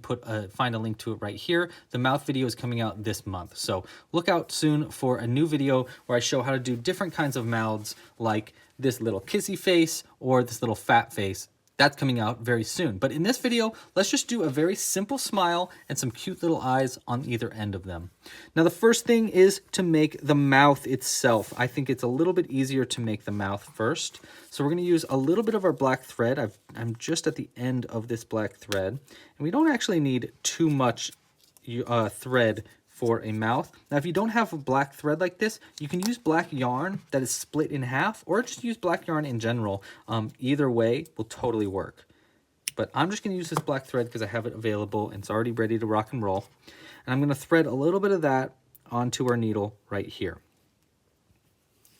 find a link to it right here. The mouth video is coming out this month. So look out soon for a new video where I show how to do different kinds of mouths, like this little kissy face or this little fat face. That's coming out very soon. But in this video, let's just do a very simple smile and some cute little eyes on either end of them. Now, the first thing is to make the mouth itself. I think it's a little bit easier to make the mouth first. So we're going to use a little bit of our black thread. I'm just at the end of this black thread. And we don't actually need too much thread for a mouth. Now, if you don't have a black thread like this, you can use black yarn that is split in half, or just use black yarn in general. Either way will totally work. But I'm just going to use this black thread because I have it available and it's already ready to rock and roll. And I'm going to thread a little bit of that onto our needle right here.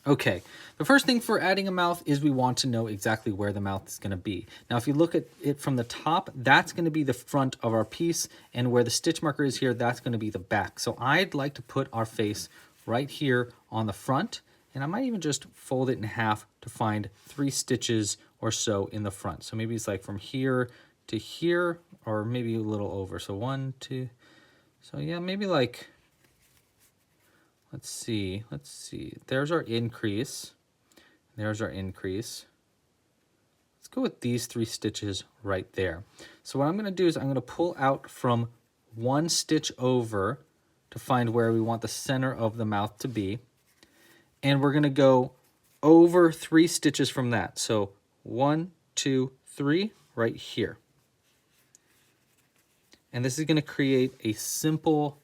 Okay, the first thing for adding a mouth is we want to know exactly where the mouth is going to be. Now, if you look at it from the top, that's going to be the front of our piece, and where the stitch marker is here, that's going to be the back. So I'd like to put our face right here on the front, and I might even just fold it in half to find 3 stitches or so in the front. So maybe it's like from here to here, or maybe a little over. So 1, 2, so yeah, maybe like... Let's see. There's our increase. There's our increase. Let's go with these 3 stitches right there. So what I'm going to do is I'm going to pull out from 1 stitch over to find where we want the center of the mouth to be. And we're going to go over 3 stitches from that. So 1, 2, 3 right here. And this is going to create a simple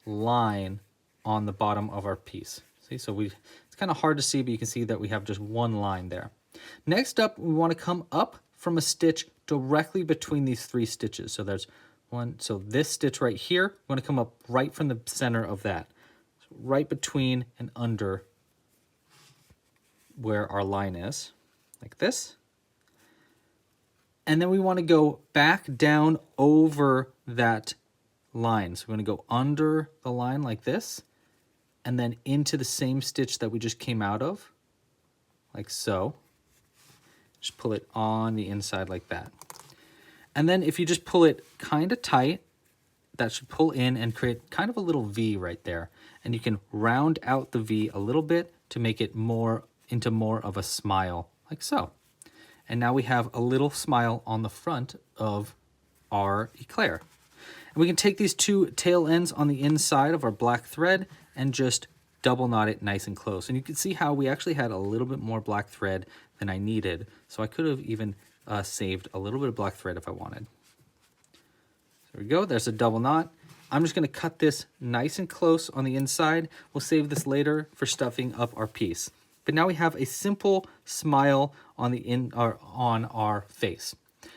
line on the bottom of our piece. See, so it's kind of hard to see, but you can see that we have just 1 line there. Next up, we want to come up from a stitch directly between these 3 stitches. So there's one, so this stitch right here, we want to come up right from the center of that. So right between and under where our line is, like this. And then we want to go back down over that line. So we're going to go under the line like this, and then into the same stitch that we just came out of, like so. Just pull it on the inside like that. And then if you just pull it kind of tight, that should pull in and create kind of a little V right there. And you can round out the V a little bit to make it into more of a smile, like so. And now we have a little smile on the front of our eclair. And we can take these 2 tail ends on the inside of our black thread and just double knot it nice and close. And you can see how we actually had a little bit more black thread than I needed. So I could have even saved a little bit of black thread if I wanted. There we go. There's a double knot. I'm just going to cut this nice and close on the inside. We'll save this later for stuffing up our piece. But now we have a simple smile on our face.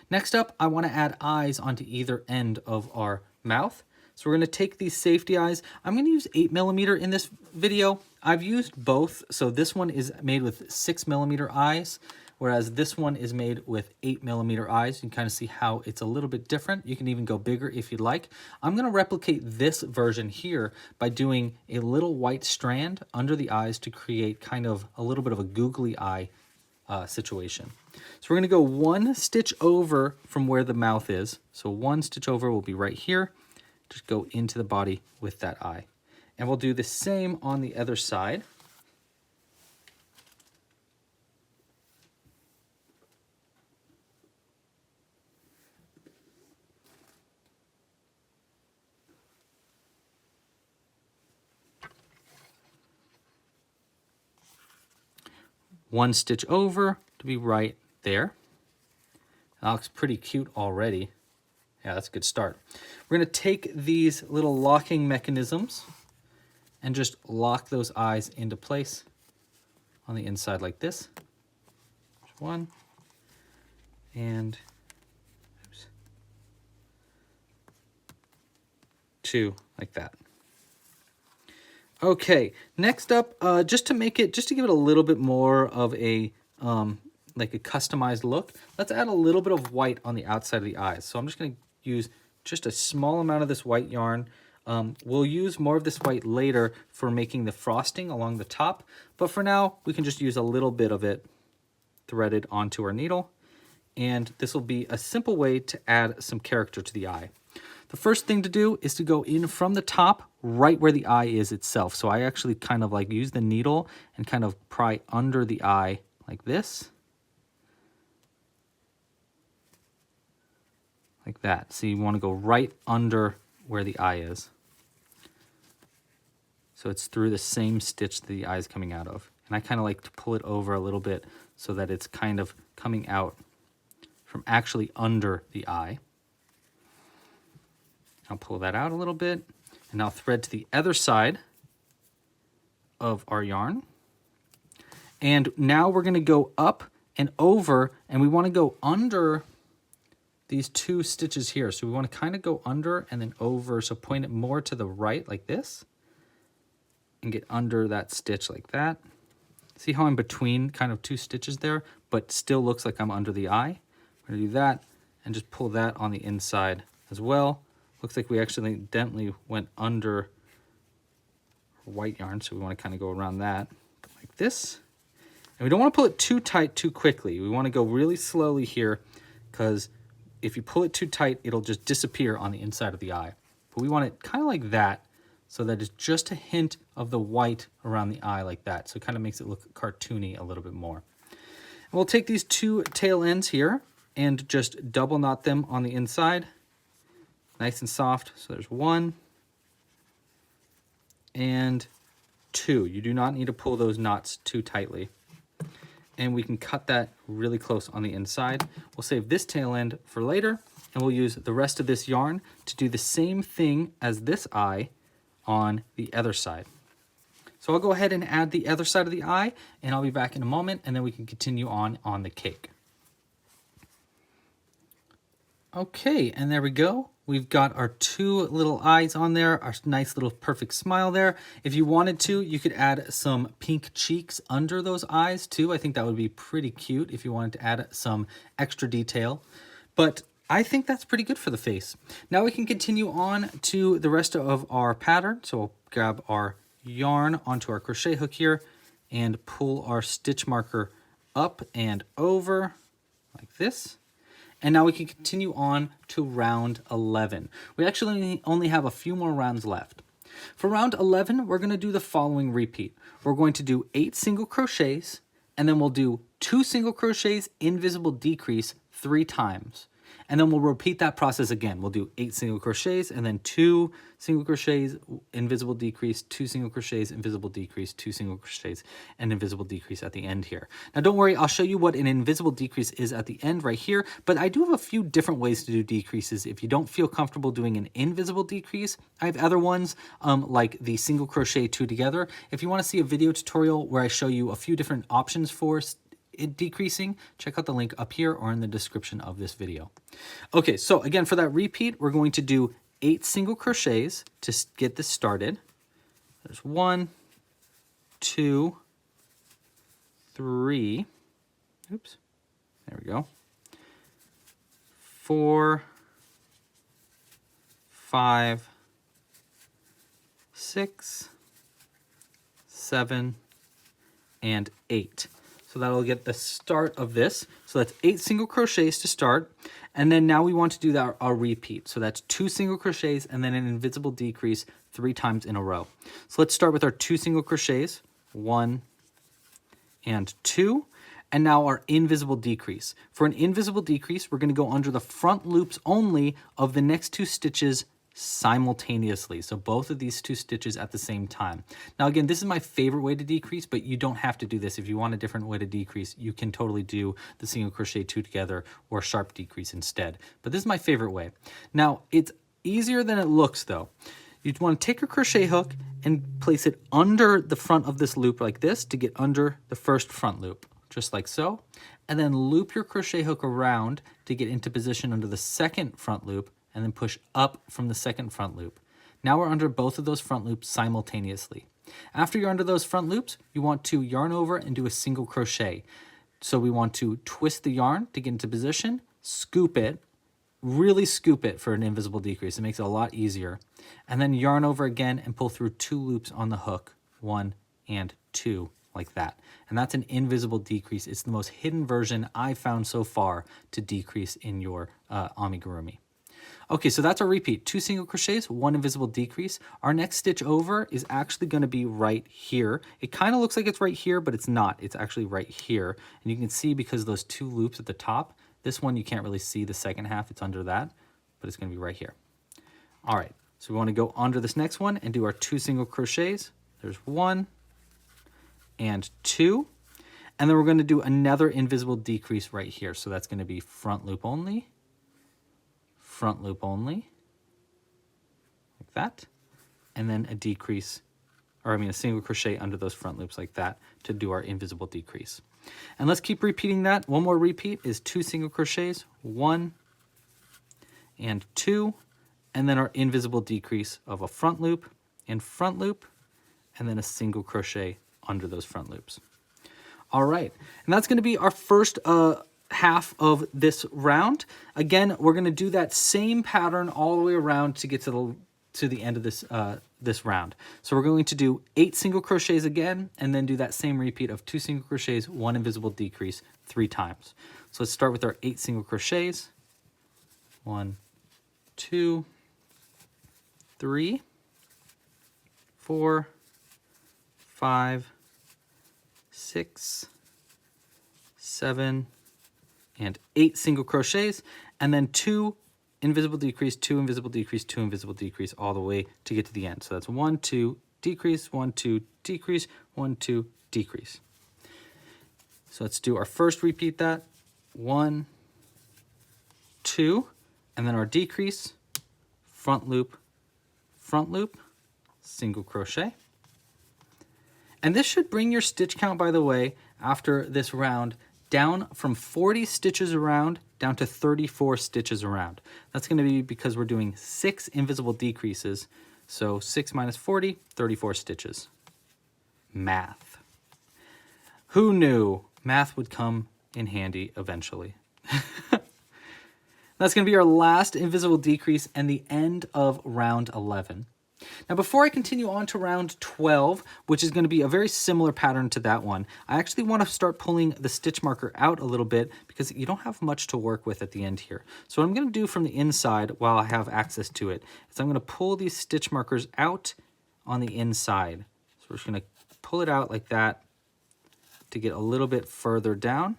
Next up, I want to add eyes onto either end of our mouth. So we're going to take these safety eyes. I'm going to use 8mm in this video. I've used both. So this one is made with 6mm eyes, whereas this one is made with 8mm eyes. You can kind of see how it's a little bit different. You can even go bigger if you'd like. I'm going to replicate this version here by doing a little white strand under the eyes to create kind of a little bit of a googly eye situation. So we're going to go 1 stitch over from where the mouth is. So 1 stitch over will be right here. Just go into the body with that eye. And we'll do the same on the other side. One stitch over to be right there. That looks pretty cute already. Yeah, that's a good start. We're going to take these little locking mechanisms and just lock those eyes into place on the inside like this. There's one, and oops, two, like that. Okay, next up, just to give it a little bit more of a like a customized look, let's add a little bit of white on the outside of the eyes. So I'm just going to use just a small amount of this white yarn. We'll use more of this white later for making the frosting along the top, but for now we can just use a little bit of it threaded onto our needle, and this will be a simple way to add some character to the eye. The first thing to do is to go in from the top right where the eye is itself. So I actually kind of like use the needle and kind of pry under the eye like this. Like that. So you want to go right under where the eye is. So it's through the same stitch that the eye is coming out of. And I kind of like to pull it over a little bit so that it's kind of coming out from actually under the eye. I'll pull that out a little bit, and I'll thread to the other side of our yarn. And now we're going to go up and over, and we want to go under these two stitches here. So we want to kind of go under and then over. So point it more to the right like this and get under that stitch like that. See how I'm between kind of two stitches there, but still looks like I'm under the eye? We're going to do that and just pull that on the inside as well. Looks like we accidentally went under white yarn, so we want to kind of go around that like this. And we don't want to pull it too tight too quickly. We want to go really slowly here, because if you pull it too tight, it'll just disappear on the inside of the eye. But we want it kind of like that, so that it's just a hint of the white around the eye like that. So it kind of makes it look cartoony a little bit more. And we'll take these two tail ends here and just double knot them on the inside. Nice and soft. So there's one and two. You do not need to pull those knots too tightly. And we can cut that really close on the inside. We'll save this tail end for later, and we'll use the rest of this yarn to do the same thing as this eye on the other side. So I'll go ahead and add the other side of the eye, and I'll be back in a moment, and then we can continue on the cake. Okay, and there we go. We've got our two little eyes on there, our nice little perfect smile there. If you wanted to, you could add some pink cheeks under those eyes too. I think that would be pretty cute if you wanted to add some extra detail. But I think that's pretty good for the face. Now we can continue on to the rest of our pattern. So we'll grab our yarn onto our crochet hook here and pull our stitch marker up and over like this. And now we can continue on to round 11. We actually only have a few more rounds left. For round 11, we're going to do the following repeat. We're going to do 8 single crochets, and then we'll do 2 single crochets, invisible decrease 3 times. And then we'll repeat that process again. We'll do 8 single crochets, and then 2 single crochets, invisible decrease, 2 single crochets, invisible decrease, 2 single crochets, and invisible decrease at the end here. Now don't worry, I'll show you what an invisible decrease is at the end right here, but I do have a few different ways to do decreases. If you don't feel comfortable doing an invisible decrease, I have other ones like the single crochet 2 together. If you want to see a video tutorial where I show you a few different options for decreasing, check out the link up here or in the description of this video. Okay, so again, for that repeat, we're going to do 8 single crochets to get this started. There's 1, 2, 3, oops, there we go, 4, 5, 6, 7, and 8. So that'll get the start of this. So that's 8 single crochets to start. And then now we want to do our repeat. So that's 2 single crochets and then an invisible decrease 3 times in a row. So let's start with our 2 single crochets, 1 and 2. And now our invisible decrease. For an invisible decrease, we're going to go under the front loops only of the next 2 stitches simultaneously. So both of these 2 stitches at the same time. Now again, this is my favorite way to decrease, but you don't have to do this. If you want a different way to decrease, you can totally do the single crochet 2 together or sharp decrease instead. But this is my favorite way. Now it's easier than it looks though. You want to take your crochet hook and place it under the front of this loop like this to get under the first front loop, just like so. And then loop your crochet hook around to get into position under the second front loop, and then push up from the second front loop. Now we're under both of those front loops simultaneously. After you're under those front loops, you want to yarn over and do a single crochet. So we want to twist the yarn to get into position, scoop it, really scoop it for an invisible decrease. It makes it a lot easier. And then yarn over again and pull through 2 loops on the hook, 1 and 2, like that. And that's an invisible decrease. It's the most hidden version I've found so far to decrease in your amigurumi. Okay, so that's our repeat. 2 single crochets, 1 invisible decrease. Our next stitch over is actually going to be right here. It kind of looks like it's right here, but it's not. It's actually right here. And you can see because of those 2 loops at the top, this one you can't really see the second half. It's under that, but it's going to be right here. All right, so we want to go under this next one and do our 2 single crochets. There's 1 and 2. And then we're going to do another invisible decrease right here. So that's going to be front loop only, front loop only, like that, and then a decrease, or I mean a single crochet under those front loops like that to do our invisible decrease. And let's keep repeating that. One more repeat is 2 single crochets, 1 and 2, and then our invisible decrease of a front loop, and then a single crochet under those front loops. All right, and that's going to be our first half of this round. Again, we're going to do that same pattern all the way around to get to the end of this this round. So we're going to do 8 single crochets again, and then do that same repeat of 2 single crochets, 1 invisible decrease 3 times. So let's start with our 8 single crochets. 1, 2, 3, 4, 5, 6, 7, and 8 single crochets, and then 2 invisible decrease, 2 invisible decrease, 2 invisible decrease, all the way to get to the end. So that's 1, 2, decrease, 1, 2, decrease, 1, 2, decrease. So let's do our first repeat that. 1, 2, and then our decrease, front loop, single crochet. And this should bring your stitch count, by the way, after this round, down from 40 stitches around down to 34 stitches around. That's going to be because we're doing 6 invisible decreases. So 6 minus 40, 34 stitches. Math. Who knew math would come in handy eventually? That's going to be our last invisible decrease and the end of round 11. Now, before I continue on to round 12, which is going to be a very similar pattern to that one, I actually want to start pulling the stitch marker out a little bit because you don't have much to work with at the end here. So what I'm going to do from the inside while I have access to it is I'm going to pull these stitch markers out on the inside. So we're just going to pull it out like that to get a little bit further down.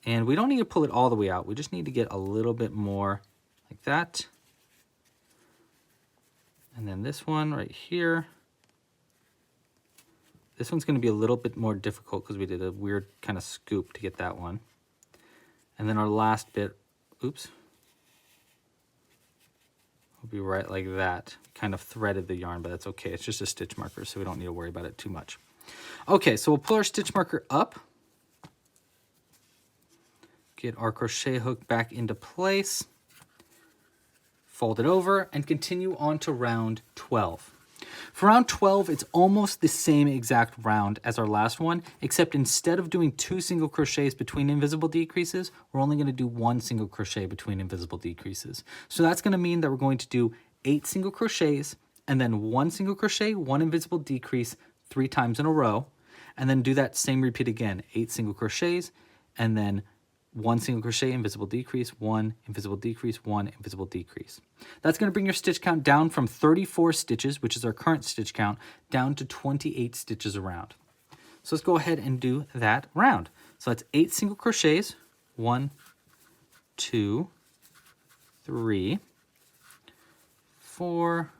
And we don't need to pull it all the way out. We just need to get a little bit more like that. And then this one right here. This one's going to be a little bit more difficult because we did a weird kind of scoop to get that one. And then our last bit, oops, will be right like that. Kind of threaded the yarn, but that's okay. It's just a stitch marker, so we don't need to worry about it too much. Okay, so we'll pull our stitch marker up. Get our crochet hook back into place. Fold it over and continue on to round 12. For round 12, it's almost the same exact round as our last one, except instead of doing 2 single crochets between invisible decreases, we're only going to do 1 single crochet between invisible decreases. So that's going to mean that we're going to do 8 single crochets and then 1 single crochet, 1 invisible decrease 3 times in a row, and then do that same repeat again, 8 single crochets and then 1 single crochet, invisible decrease, 1 invisible decrease, 1 invisible decrease. That's going to bring your stitch count down from 34 stitches, which is our current stitch count, down to 28 stitches around. So let's go ahead and do that round. So that's 8 single crochets, 1, 2, 3, 4,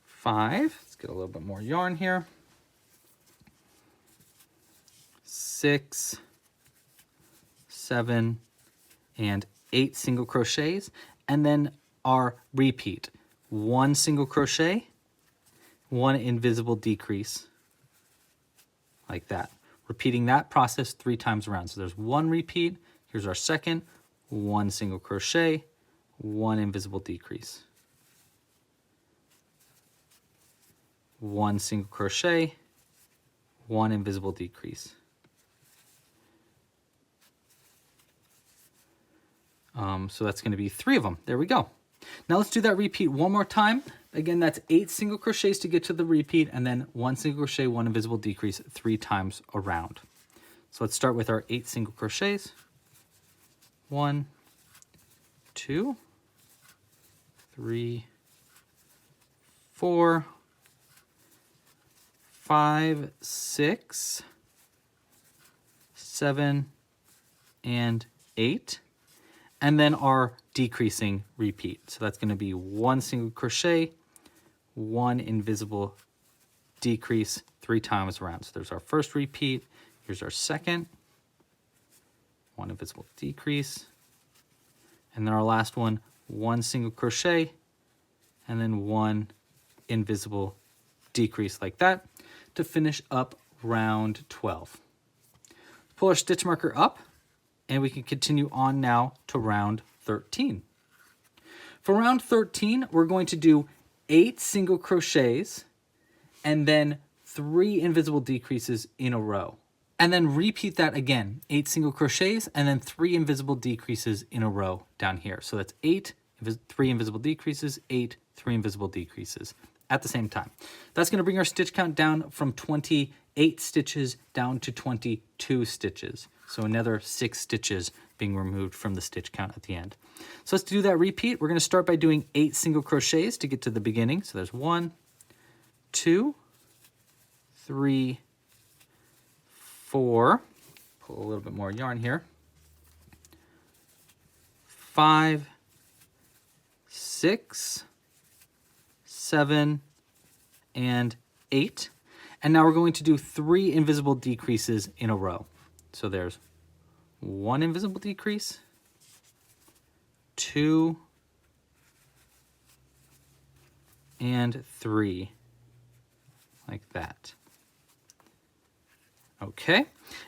5. Let's get a little bit more yarn here. 6, 7, and 8 single crochets, and then our repeat. 1 single crochet, 1 invisible decrease, like that. Repeating that process 3 times around. So there's 1 repeat, here's our second, 1 single crochet, 1 invisible decrease, 1 single crochet, 1 invisible decrease. So that's going to be 3 of them. There we go. Now let's do that repeat one more time. Again, that's 8 single crochets to get to the repeat, and then 1 single crochet, 1 invisible decrease 3 times around. So let's start with our 8 single crochets. 1, 2, 3, 4, 5, 6, 7, and 8. And then our decreasing repeat. So that's going to be 1 single crochet, 1 invisible decrease 3 times around. So there's our first repeat. Here's our second, 1 invisible decrease. And then our last one, 1 single crochet, and then 1 invisible decrease like that to finish up round 12. Pull our stitch marker up, and we can continue on now to round 13. For round 13, we're going to do 8 single crochets and then 3 invisible decreases in a row. And then repeat that again, 8 single crochets and then 3 invisible decreases in a row down here. So that's 8, 3 invisible decreases, 8, 3 invisible decreases at the same time. That's going to bring our stitch count down from 28 stitches down to 22 stitches. So another 6 stitches being removed from the stitch count at the end. So let's do that repeat. We're going to start by doing 8 single crochets to get to the beginning. So there's 1, 2, 3, 4. Pull a little bit more yarn here. 5, 6, 7, and 8. And now we're going to do 3 invisible decreases in a row. So there's 1 invisible decrease, 2, and 3, like that. Okay,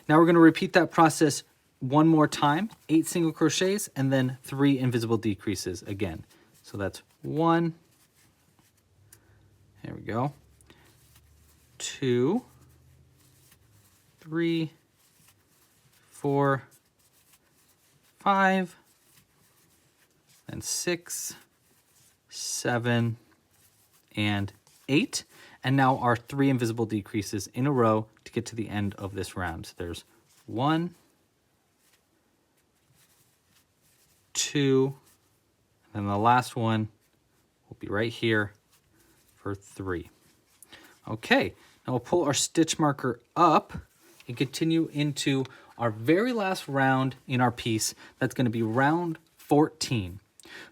now we're going to repeat that process one more time, 8 single crochets, and then 3 invisible decreases again. So that's 1, there we go, 2, 3, 4, 5, and 6, 7, and 8. And now our 3 invisible decreases in a row to get to the end of this round. So there's 1, 2, and then the last one will be right here for 3. Okay, now we'll pull our stitch marker up and continue into our very last round in our piece. That's going to be round 14.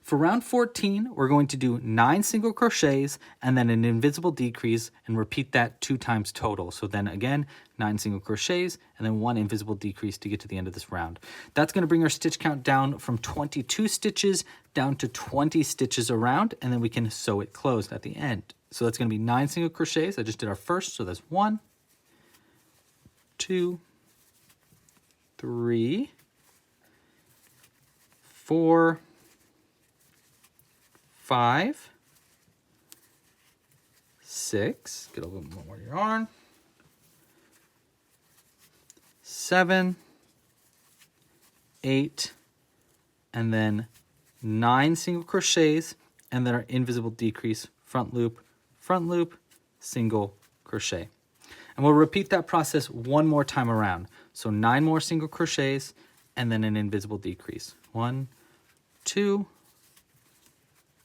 For round 14, we're going to do 9 single crochets and then an invisible decrease and repeat that 2 times total. So then again, 9 single crochets and then 1 invisible decrease to get to the end of this round. That's going to bring our stitch count down from 22 stitches down to 20 stitches around, and then we can sew it closed at the end. So that's going to be 9 single crochets. I just did our first, so that's 1, 2, 3, 4, 5, 6, get a little more yarn, 7, 8, and then 9 single crochets, and then our invisible decrease, front loop, single crochet. And we'll repeat that process one more time around. So 9 more single crochets, and then an invisible decrease. 1, 2,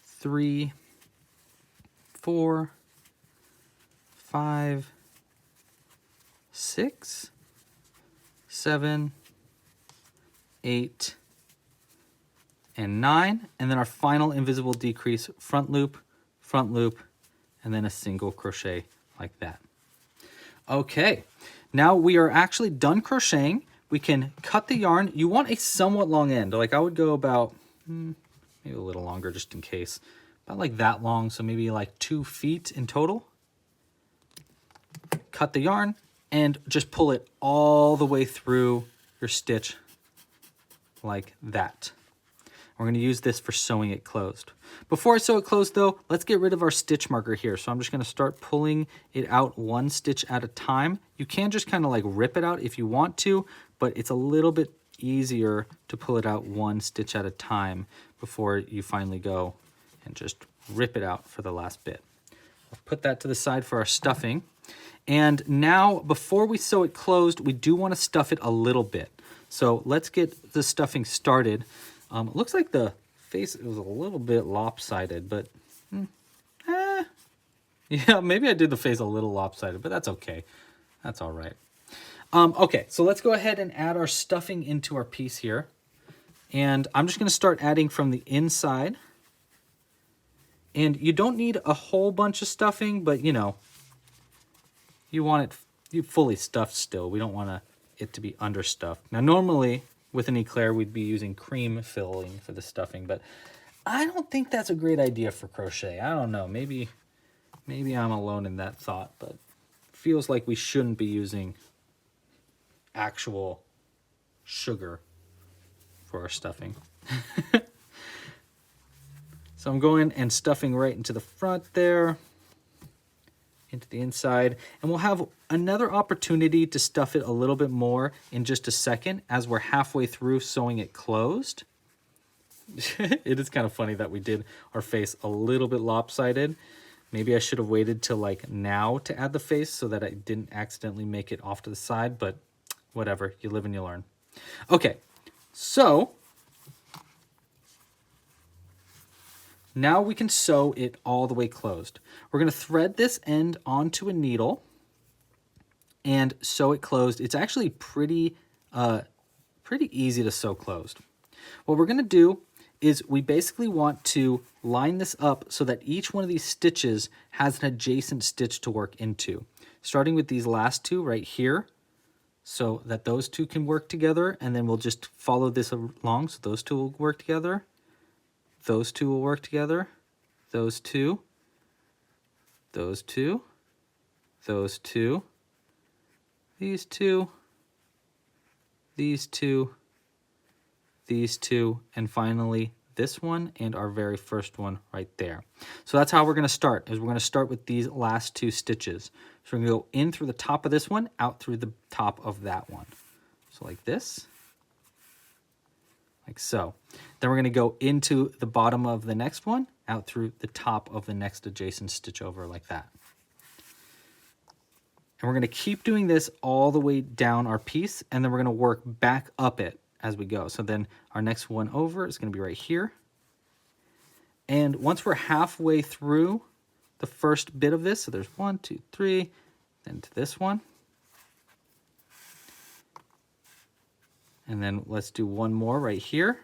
3, 4, 5, 6, 7, 8, and 9. And then our final invisible decrease, front loop, and then a single crochet like that. Okay, now we are actually done crocheting. We can cut the yarn. You want a somewhat long end. Like I would go about maybe a little longer just in case. about like that long, so maybe like 2 feet in total. Cut the yarn and just pull it all the way through your stitch like that. We're going to use this for sewing it closed. Before I sew it closed though, let's get rid of our stitch marker here. So I'm just going to start pulling it out 1 stitch at a time. You can just kind of like rip it out if you want to, but it's a little bit easier to pull it out 1 stitch at a time before you finally go and just rip it out for the last bit. I'll put that to the side for our stuffing. And now before we sew it closed, we do want to stuff it a little bit. So let's get the stuffing started. It looks like the face was a little bit lopsided, but yeah, maybe I did the face a little lopsided, but that's okay. That's all right. Okay, so let's go ahead and add our stuffing into our piece here. And I'm just going to start adding from the inside. And you don't need a whole bunch of stuffing, but you know, you want it fully stuffed still. We don't want it to be understuffed. Now, normally with an eclair, we'd be using cream filling for the stuffing, but I don't think that's a great idea for crochet. I don't know. Maybe I'm alone in that thought, but it feels like we shouldn't be using actual sugar for our stuffing. So I'm going and stuffing right into the front there, into the inside, and we'll have another opportunity to stuff it a little bit more in just a second as we're halfway through sewing it closed. It is kind of funny that we did our face a little bit lopsided. Maybe I should have waited till like now to add the face so that I didn't accidentally make it off to the side, but whatever, you live and you learn. Okay, so now we can sew it all the way closed. We're going to thread this end onto a needle and sew it closed. It's actually pretty easy to sew closed. What we're going to do is we basically want to line this up so that each one of these stitches has an adjacent stitch to work into. Starting with these last two right here, so that those two can work together, and then we'll just follow this along so those two will work together. Those two will work together, those two, those two, those two, these two, these two, these two, and finally this one and our very first one right there. So that's how we're going to start, is we're going to start with these last 2 stitches. So we're going to go in through the top of this one, out through the top of that one. So like this. Like so. Then we're going to go into the bottom of the next one, out through the top of the next adjacent stitch over like that. And we're going to keep doing this all the way down our piece, and then we're going to work back up it as we go. So then our next one over is going to be right here. And once we're halfway through the first bit of this, so there's 1, 2, 3, then to this one. And then let's do one more right here,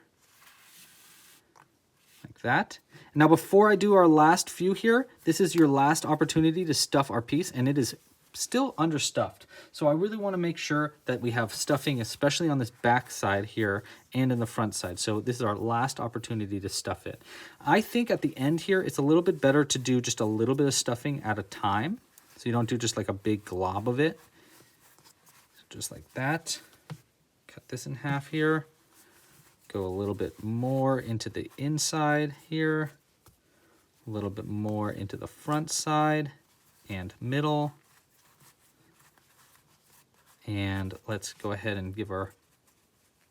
like that. Now before I do our last few here, this is your last opportunity to stuff our piece, and it is still understuffed. So I really want to make sure that we have stuffing, especially on this back side here and in the front side. So this is our last opportunity to stuff it. I think at the end here, it's a little bit better to do just a little bit of stuffing at a time. So you don't do just like a big glob of it. So just like that. Cut this in half here. Go a little bit more into the inside here. A little bit more into the front side and middle. And let's go ahead and give our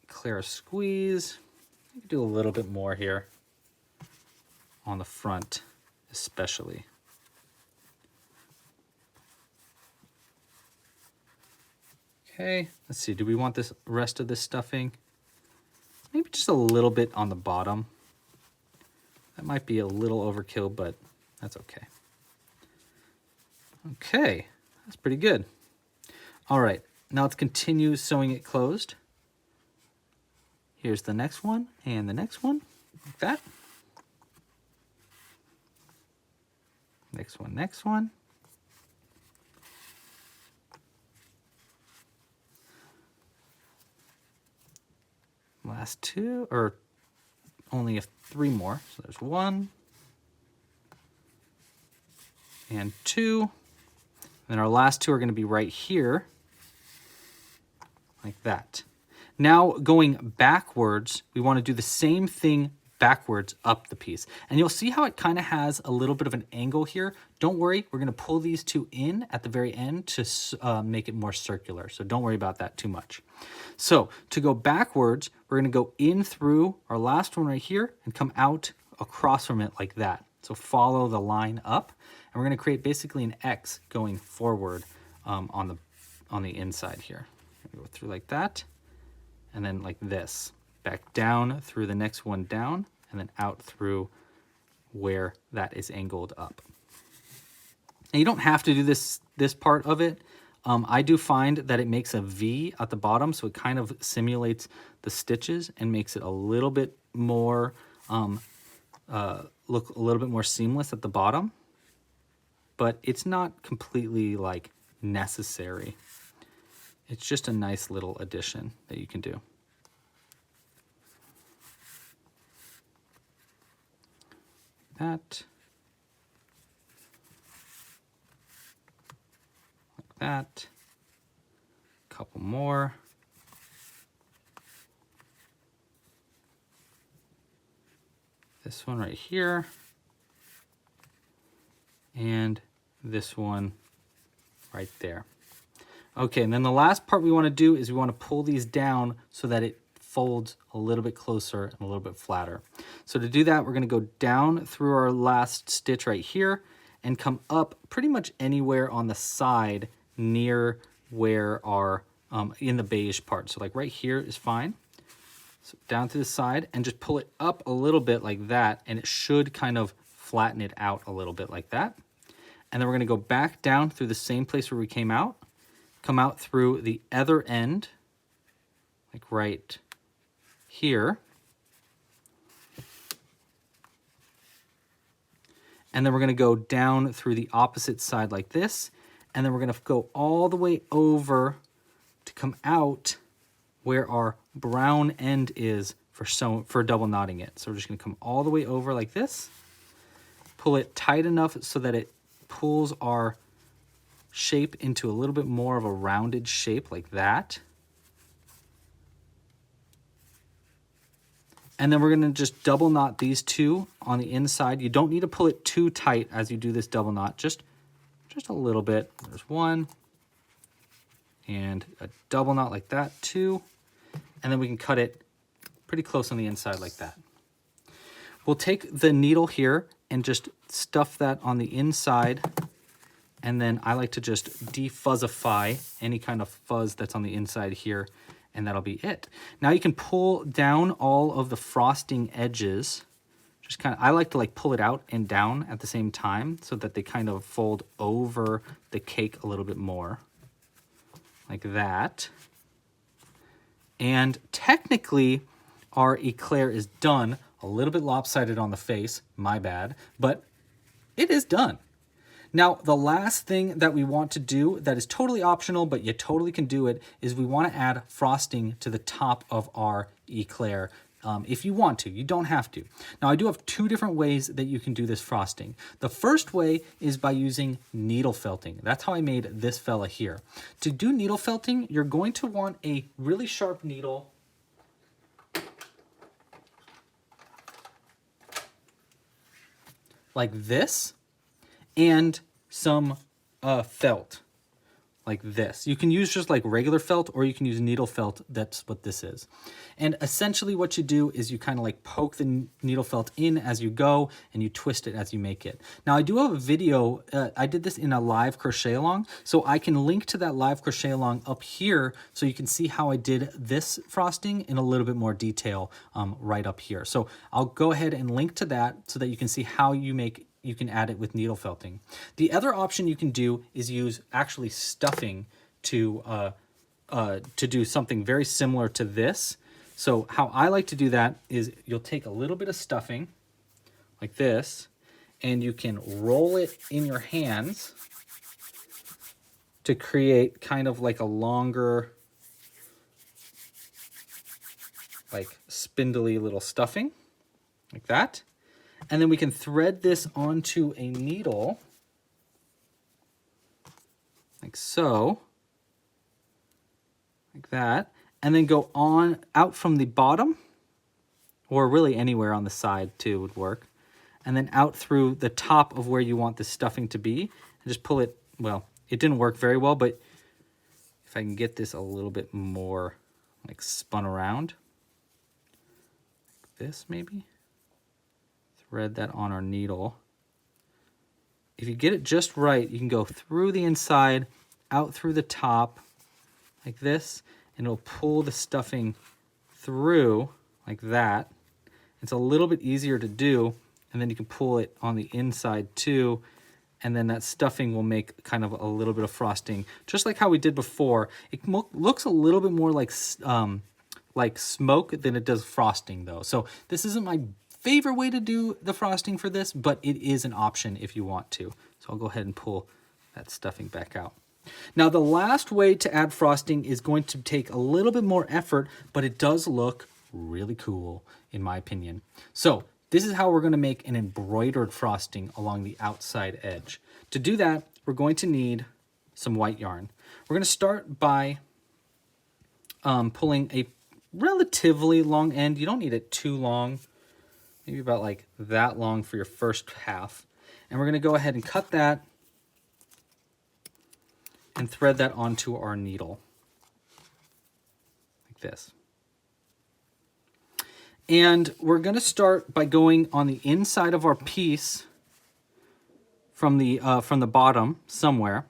Eclair a squeeze. Do a little bit more here on the front, especially. Okay, let's see. Do we want this rest of this stuffing? Maybe just a little bit on the bottom. That might be a little overkill, but that's okay. Okay, that's pretty good. All right. Now let's continue sewing it closed. Here's the next one and the next one, like that. Next one, next one. Last 2, or only 3 more. So there's 1, and 2. And our last 2 are going to be right here, like that. Now going backwards, we want to do the same thing backwards up the piece. And you'll see how it kind of has a little bit of an angle here. Don't worry, we're going to pull these 2 in at the very end to make it more circular. So don't worry about that too much. So to go backwards, we're going to go in through our last one right here and come out across from it like that. So follow the line up, and we're going to create basically an X going forward on the inside here. Go through like that, and then like this, back down through the next one down, and then out through where that is angled up. And you don't have to do this part of it. I do find that it makes a V at the bottom, so it kind of simulates the stitches and makes it a little bit more look a little bit more seamless at the bottom, but it's not completely like necessary. It's just a nice little addition that you can do. That. Like that. A couple more. This one right here. And this one right there. Okay, and then the last part we want to do is we want to pull these down so that it folds a little bit closer and a little bit flatter. So to do that, we're going to go down through our last stitch right here and come up pretty much anywhere on the side near where our, in the beige part. So like right here is fine. So down to the side and just pull it up a little bit like that, and it should kind of flatten it out a little bit like that. And then we're going to go back down through the same place where we came out, come out through the other end, like right here. And then we're going to go down through the opposite side like this. And then we're going to go all the way over to come out where our brown end is for double knotting it. So we're just going to come all the way over like this, pull it tight enough so that it pulls our shape into a little bit more of a rounded shape like that. And then we're going to just double knot these 2 on the inside. You don't need to pull it too tight as you do this double knot, just a little bit. There's 1 and a double knot like that, 2. And then we can cut it pretty close on the inside like that. We'll take the needle here and just stuff that on the inside. And then I like to just defuzzify any kind of fuzz that's on the inside here, and that'll be it. Now you can pull down all of the frosting edges. Just kind of, I like to like pull it out and down at the same time so that they kind of fold over the cake a little bit more, like that. And technically, our eclair is done. A little bit lopsided on the face, my bad, but it is done. Now, the last thing that we want to do that is totally optional, but you totally can do it, is we want to add frosting to the top of our eclair. If you want to, you don't have to. Now, I do have 2 different ways that you can do this frosting. The first way is by using needle felting. That's how I made this fella here. To do needle felting, you're going to want a really sharp needle like this, and some felt like this. You can use just like regular felt, or you can use needle felt. That's what this is. And essentially what you do is you kind of like poke the needle felt in as you go, and you twist it as you make it. Now I do have a video, I did this in a live crochet along, so I can link to that live crochet along up here so you can see how I did this frosting in a little bit more detail right up here. So I'll go ahead and link to that so that you can see how you can add it with needle felting. The other option you can do is use actually stuffing to do something very similar to this. So how I like to do that is you'll take a little bit of stuffing like this, and you can roll it in your hands to create kind of like a longer, like spindly little stuffing like that. And then we can thread this onto a needle like so, like that, and then go on out from the bottom, or really anywhere on the side too would work, and then out through the top of where you want the stuffing to be, and just pull it. Well, it didn't work very well, but if I can get this a little bit more like spun around, like this maybe, thread that on our needle. If you get it just right, you can go through the inside, out through the top, like this, and it'll pull the stuffing through like that. It's a little bit easier to do, and then you can pull it on the inside too, and then that stuffing will make kind of a little bit of frosting, just like how we did before. It looks a little bit more like smoke than it does frosting though. So this isn't my favorite way to do the frosting for this, but it is an option if you want to. So I'll go ahead and pull that stuffing back out. Now the last way to add frosting is going to take a little bit more effort, but it does look really cool in my opinion. So this is how we're going to make an embroidered frosting along the outside edge. To do that, we're going to need some white yarn. We're going to start by pulling a relatively long end. You don't need it too long, maybe about like that long for your first half. And we're going to go ahead and cut that and thread that onto our needle like this. And we're going to start by going on the inside of our piece from the bottom somewhere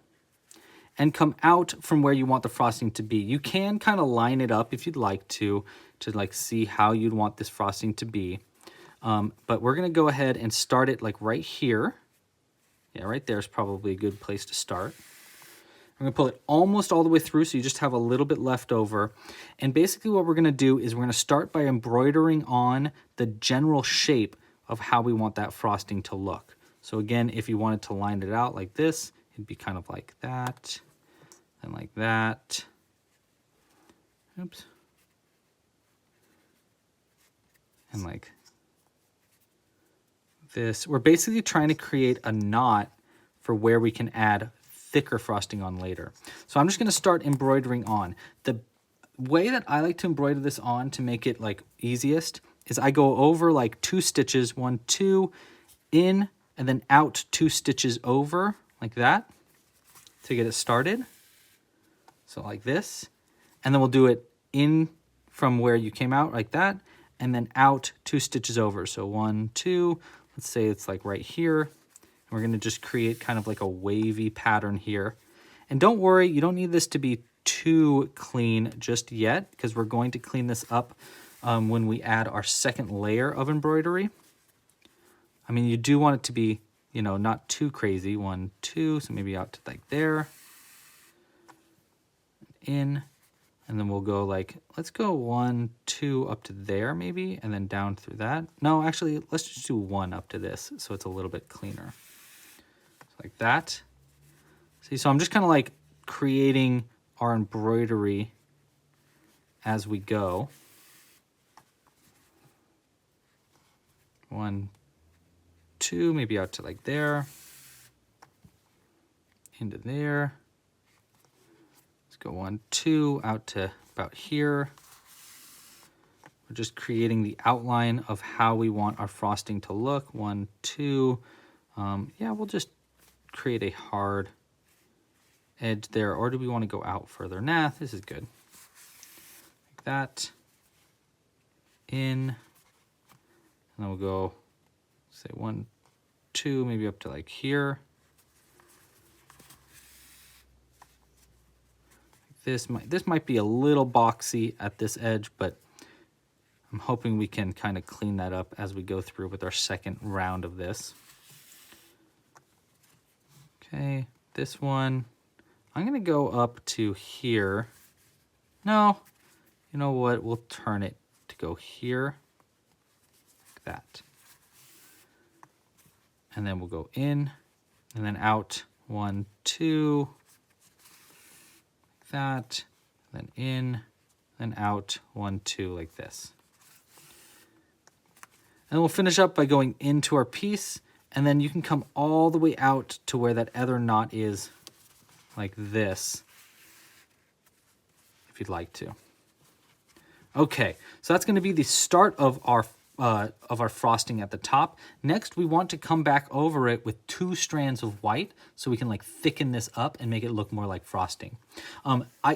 and come out from where you want the frosting to be. You can kind of line it up if you'd like to like see how you'd want this frosting to be. But we're going to go ahead and start it like right here. Yeah, right there is probably a good place to start. I'm going to pull it almost all the way through, so you just have a little bit left over. And basically what we're going to do is we're going to start by embroidering on the general shape of how we want that frosting to look. So again, if you wanted to line it out like this, it'd be kind of like that, and like that. Oops. And like this. We're basically trying to create a knot for where we can add thicker frosting on later. So I'm just going to start embroidering on. The way that I like to embroider this on to make it like easiest is I go over like 2 stitches, 1, 2, in, and then out 2 stitches over like that to get it started. So like this, and then we'll do it in from where you came out like that, and then out 2 stitches over. So 1, 2, let's say it's like right here. We're going to just create kind of like a wavy pattern here. And don't worry, you don't need this to be too clean just yet, because we're going to clean this up when we add our second layer of embroidery. I mean, you do want it to be, you know, not too crazy. 1, 2, so maybe out to like there. In, and then we'll go like, let's go 1, 2 up to there maybe, and then down through that. No, actually, let's just do 1 up to this so it's a little bit cleaner. Like that. See, so I'm just kind of like creating our embroidery as we go. 1, 2, maybe out to like there. Into there. Let's go 1, 2, out to about here. We're just creating the outline of how we want our frosting to look. 1, 2. Yeah, we'll just create a hard edge there, or do we want to go out further? Nah, this is good. Like that. In, and then we'll go, say 1, 2, maybe up to like here. This might be a little boxy at this edge, but I'm hoping we can kind of clean that up as we go through with our second round of this. Okay, this one, I'm going to go up to here. No, you know what? We'll turn it to go here, like that. And then we'll go in and then out 1, 2, like that, then in, then out 1, 2, like this. And we'll finish up by going into our piece. And then you can come all the way out to where that other knot is like this if you'd like to. Okay, so that's going to be the start of our frosting at the top. Next, we want to come back over it with 2 strands of white so we can like thicken this up and make it look more like frosting.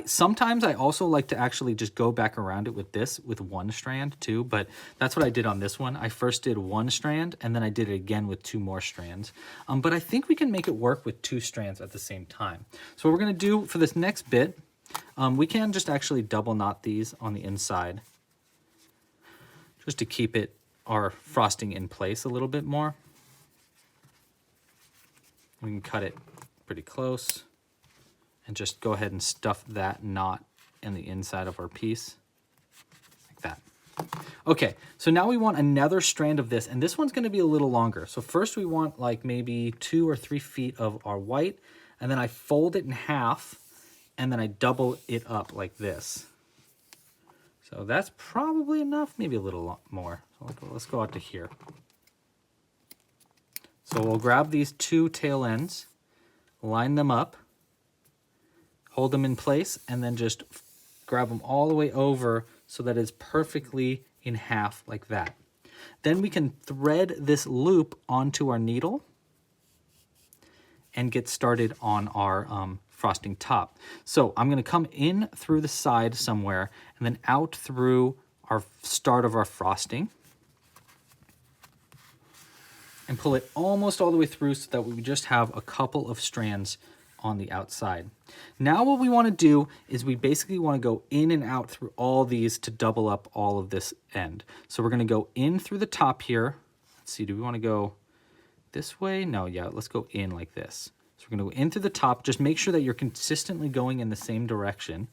Sometimes I also like to actually just go back around it with this with 1 strand too, but that's what I did on this one. I first did 1 strand and then I did it again with 2 more strands. But I think we can make it work with 2 strands at the same time. So what we're going to do for this next bit, we can just actually double knot these on the inside just to keep our frosting in place a little bit more. We can cut it pretty close and just go ahead and stuff that knot in the inside of our piece like that. Okay, so now we want another strand of this, and this one's going to be a little longer. So first we want like maybe 2 or 3 feet of our white, and then I fold it in half and then I double it up like this. So that's probably enough, maybe a little more. So let's go out to here. So we'll grab these 2 tail ends, line them up, hold them in place, and then just grab them all the way over so that it's perfectly in half like that. Then we can thread this loop onto our needle and get started on our frosting top. So I'm going to come in through the side somewhere and then out through our start of our frosting and pull it almost all the way through so that we just have a couple of strands on the outside. Now what we want to do is we basically want to go in and out through all these to double up all of this end. So we're going to go in through the top here. Let's see, do we want to go this way? No, yeah, let's go in like this. So we're going to go in through the top. Just make sure that you're consistently going in the same direction.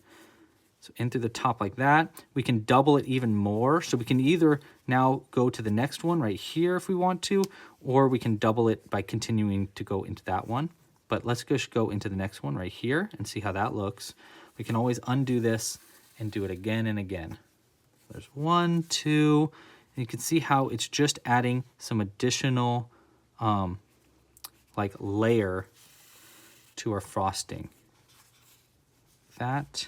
So in through the top like that. We can double it even more. So we can either now go to the next one right here if we want to, or we can double it by continuing to go into that one. But let's just go into the next one right here and see how that looks. We can always undo this and do it again and again. There's 1, 2, and you can see how it's just adding some additional like layer to our frosting. That.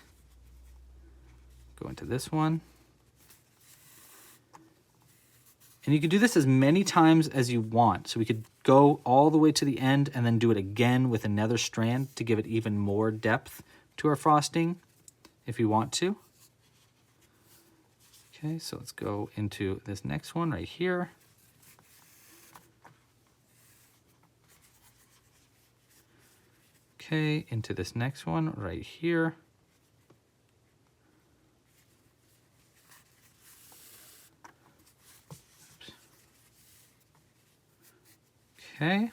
Go into this one. And you can do this as many times as you want. So we could go all the way to the end and then do it again with another strand to give it even more depth to our frosting if you want to. Okay, so let's go into this next one right here. Okay, into this next one right here. Okay,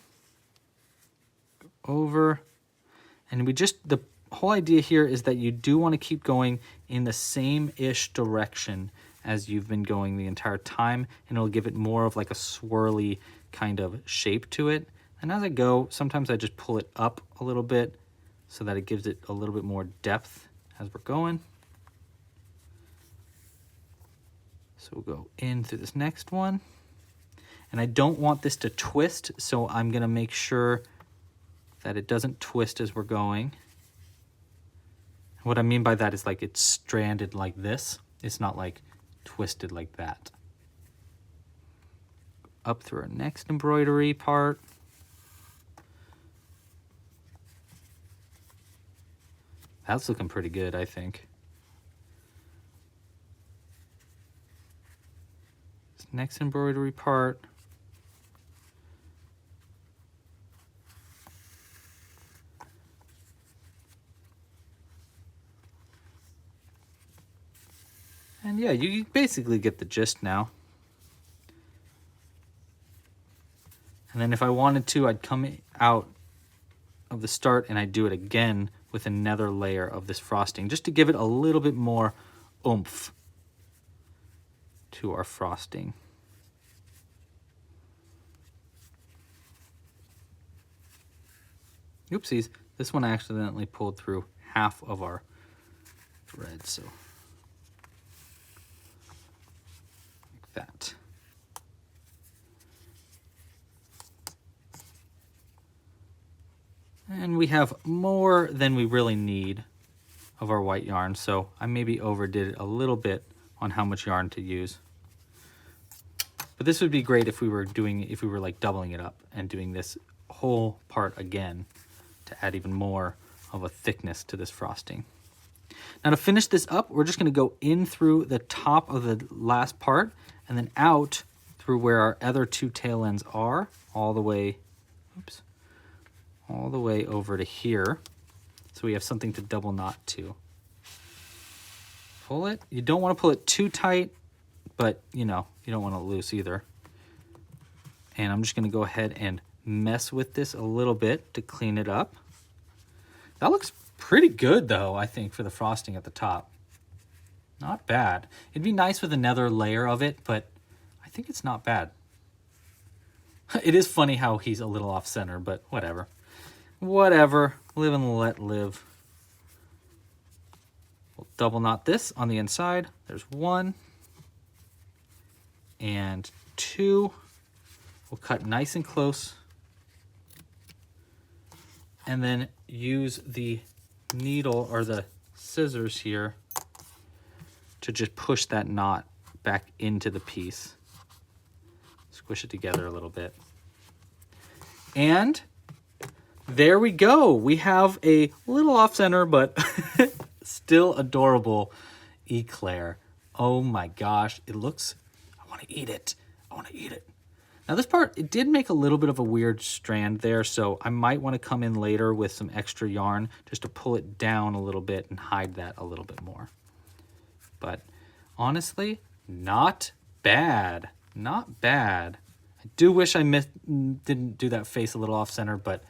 go over, and the whole idea here is that you do want to keep going in the same-ish direction as you've been going the entire time, and it'll give it more of like a swirly kind of shape to it. And as I go, sometimes I just pull it up a little bit so that it gives it a little bit more depth as we're going. So we'll go in through this next one. And I don't want this to twist, so I'm going to make sure that it doesn't twist as we're going. What I mean by that is like it's stranded like this. It's not like twisted like that. Up through our next embroidery part. That's looking pretty good, I think. This next embroidery part. And yeah, you basically get the gist now. And then if I wanted to, I'd come out of the start and I'd do it again with another layer of this frosting, just to give it a little bit more oomph to our frosting. Oopsies, this one I accidentally pulled through half of our thread, so like that. And we have more than we really need of our white yarn, so I maybe overdid it a little bit on how much yarn to use. But this would be great if we were like doubling it up and doing this whole part again to add even more of a thickness to this frosting. Now to finish this up, we're just going to go in through the top of the last part and then out through where our other two tail ends are, all the way, oops, all the way over to here. So we have something to double knot to. Pull it. You don't want to pull it too tight, but you know, you don't want it loose either. And I'm just going to go ahead and mess with this a little bit to clean it up. That looks pretty good though, I think, for the frosting at the top. Not bad. It'd be nice with another layer of it, but I think it's not bad. It is funny how he's a little off center, but whatever. Whatever. Live and let live. We'll double knot this on the inside. There's 1 and 2. We'll cut nice and close. And then use the needle or the scissors here to just push that knot back into the piece. Squish it together a little bit. And there we go. We have a little off center, but still adorable eclair. Oh my gosh, it looks, I want to eat it. I want to eat it. Now this part, it did make a little bit of a weird strand there, so I might want to come in later with some extra yarn just to pull it down a little bit and hide that a little bit more. But honestly, not bad. Not bad. I do wish I didn't do that face a little off center, but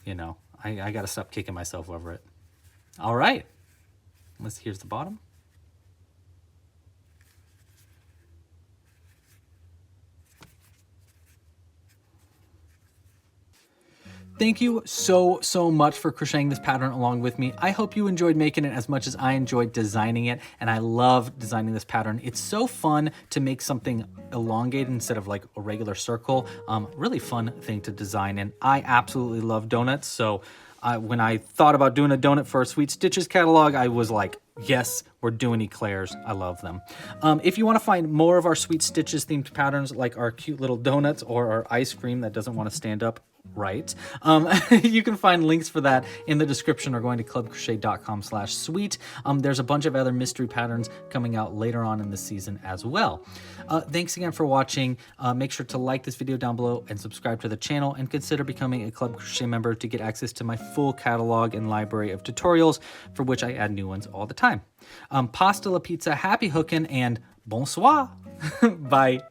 you know, I got to stop kicking myself over it. All right. Here's the bottom. Thank you so much for crocheting this pattern along with me. I hope you enjoyed making it as much as I enjoyed designing it, and I love designing this pattern. It's so fun to make something elongated instead of like a regular circle. Really fun thing to design, and I absolutely love donuts. So when I thought about doing a donut for our Sweet Stitches catalog, I was like, yes, we're doing eclairs. I love them. If you want to find more of our Sweet Stitches themed patterns, like our cute little donuts or our ice cream that doesn't want to stand up right, you can find links for that in the description or going to clubcrochet.com/sweet. There's a bunch of other mystery patterns coming out later on in the season as well. Thanks again for watching. Make sure to like this video down below and subscribe to the channel, and consider becoming a Club Crochet member to get access to my full catalog and library of tutorials, for which I add new ones all the time. Pasta la pizza, happy hooking, and bonsoir. Bye.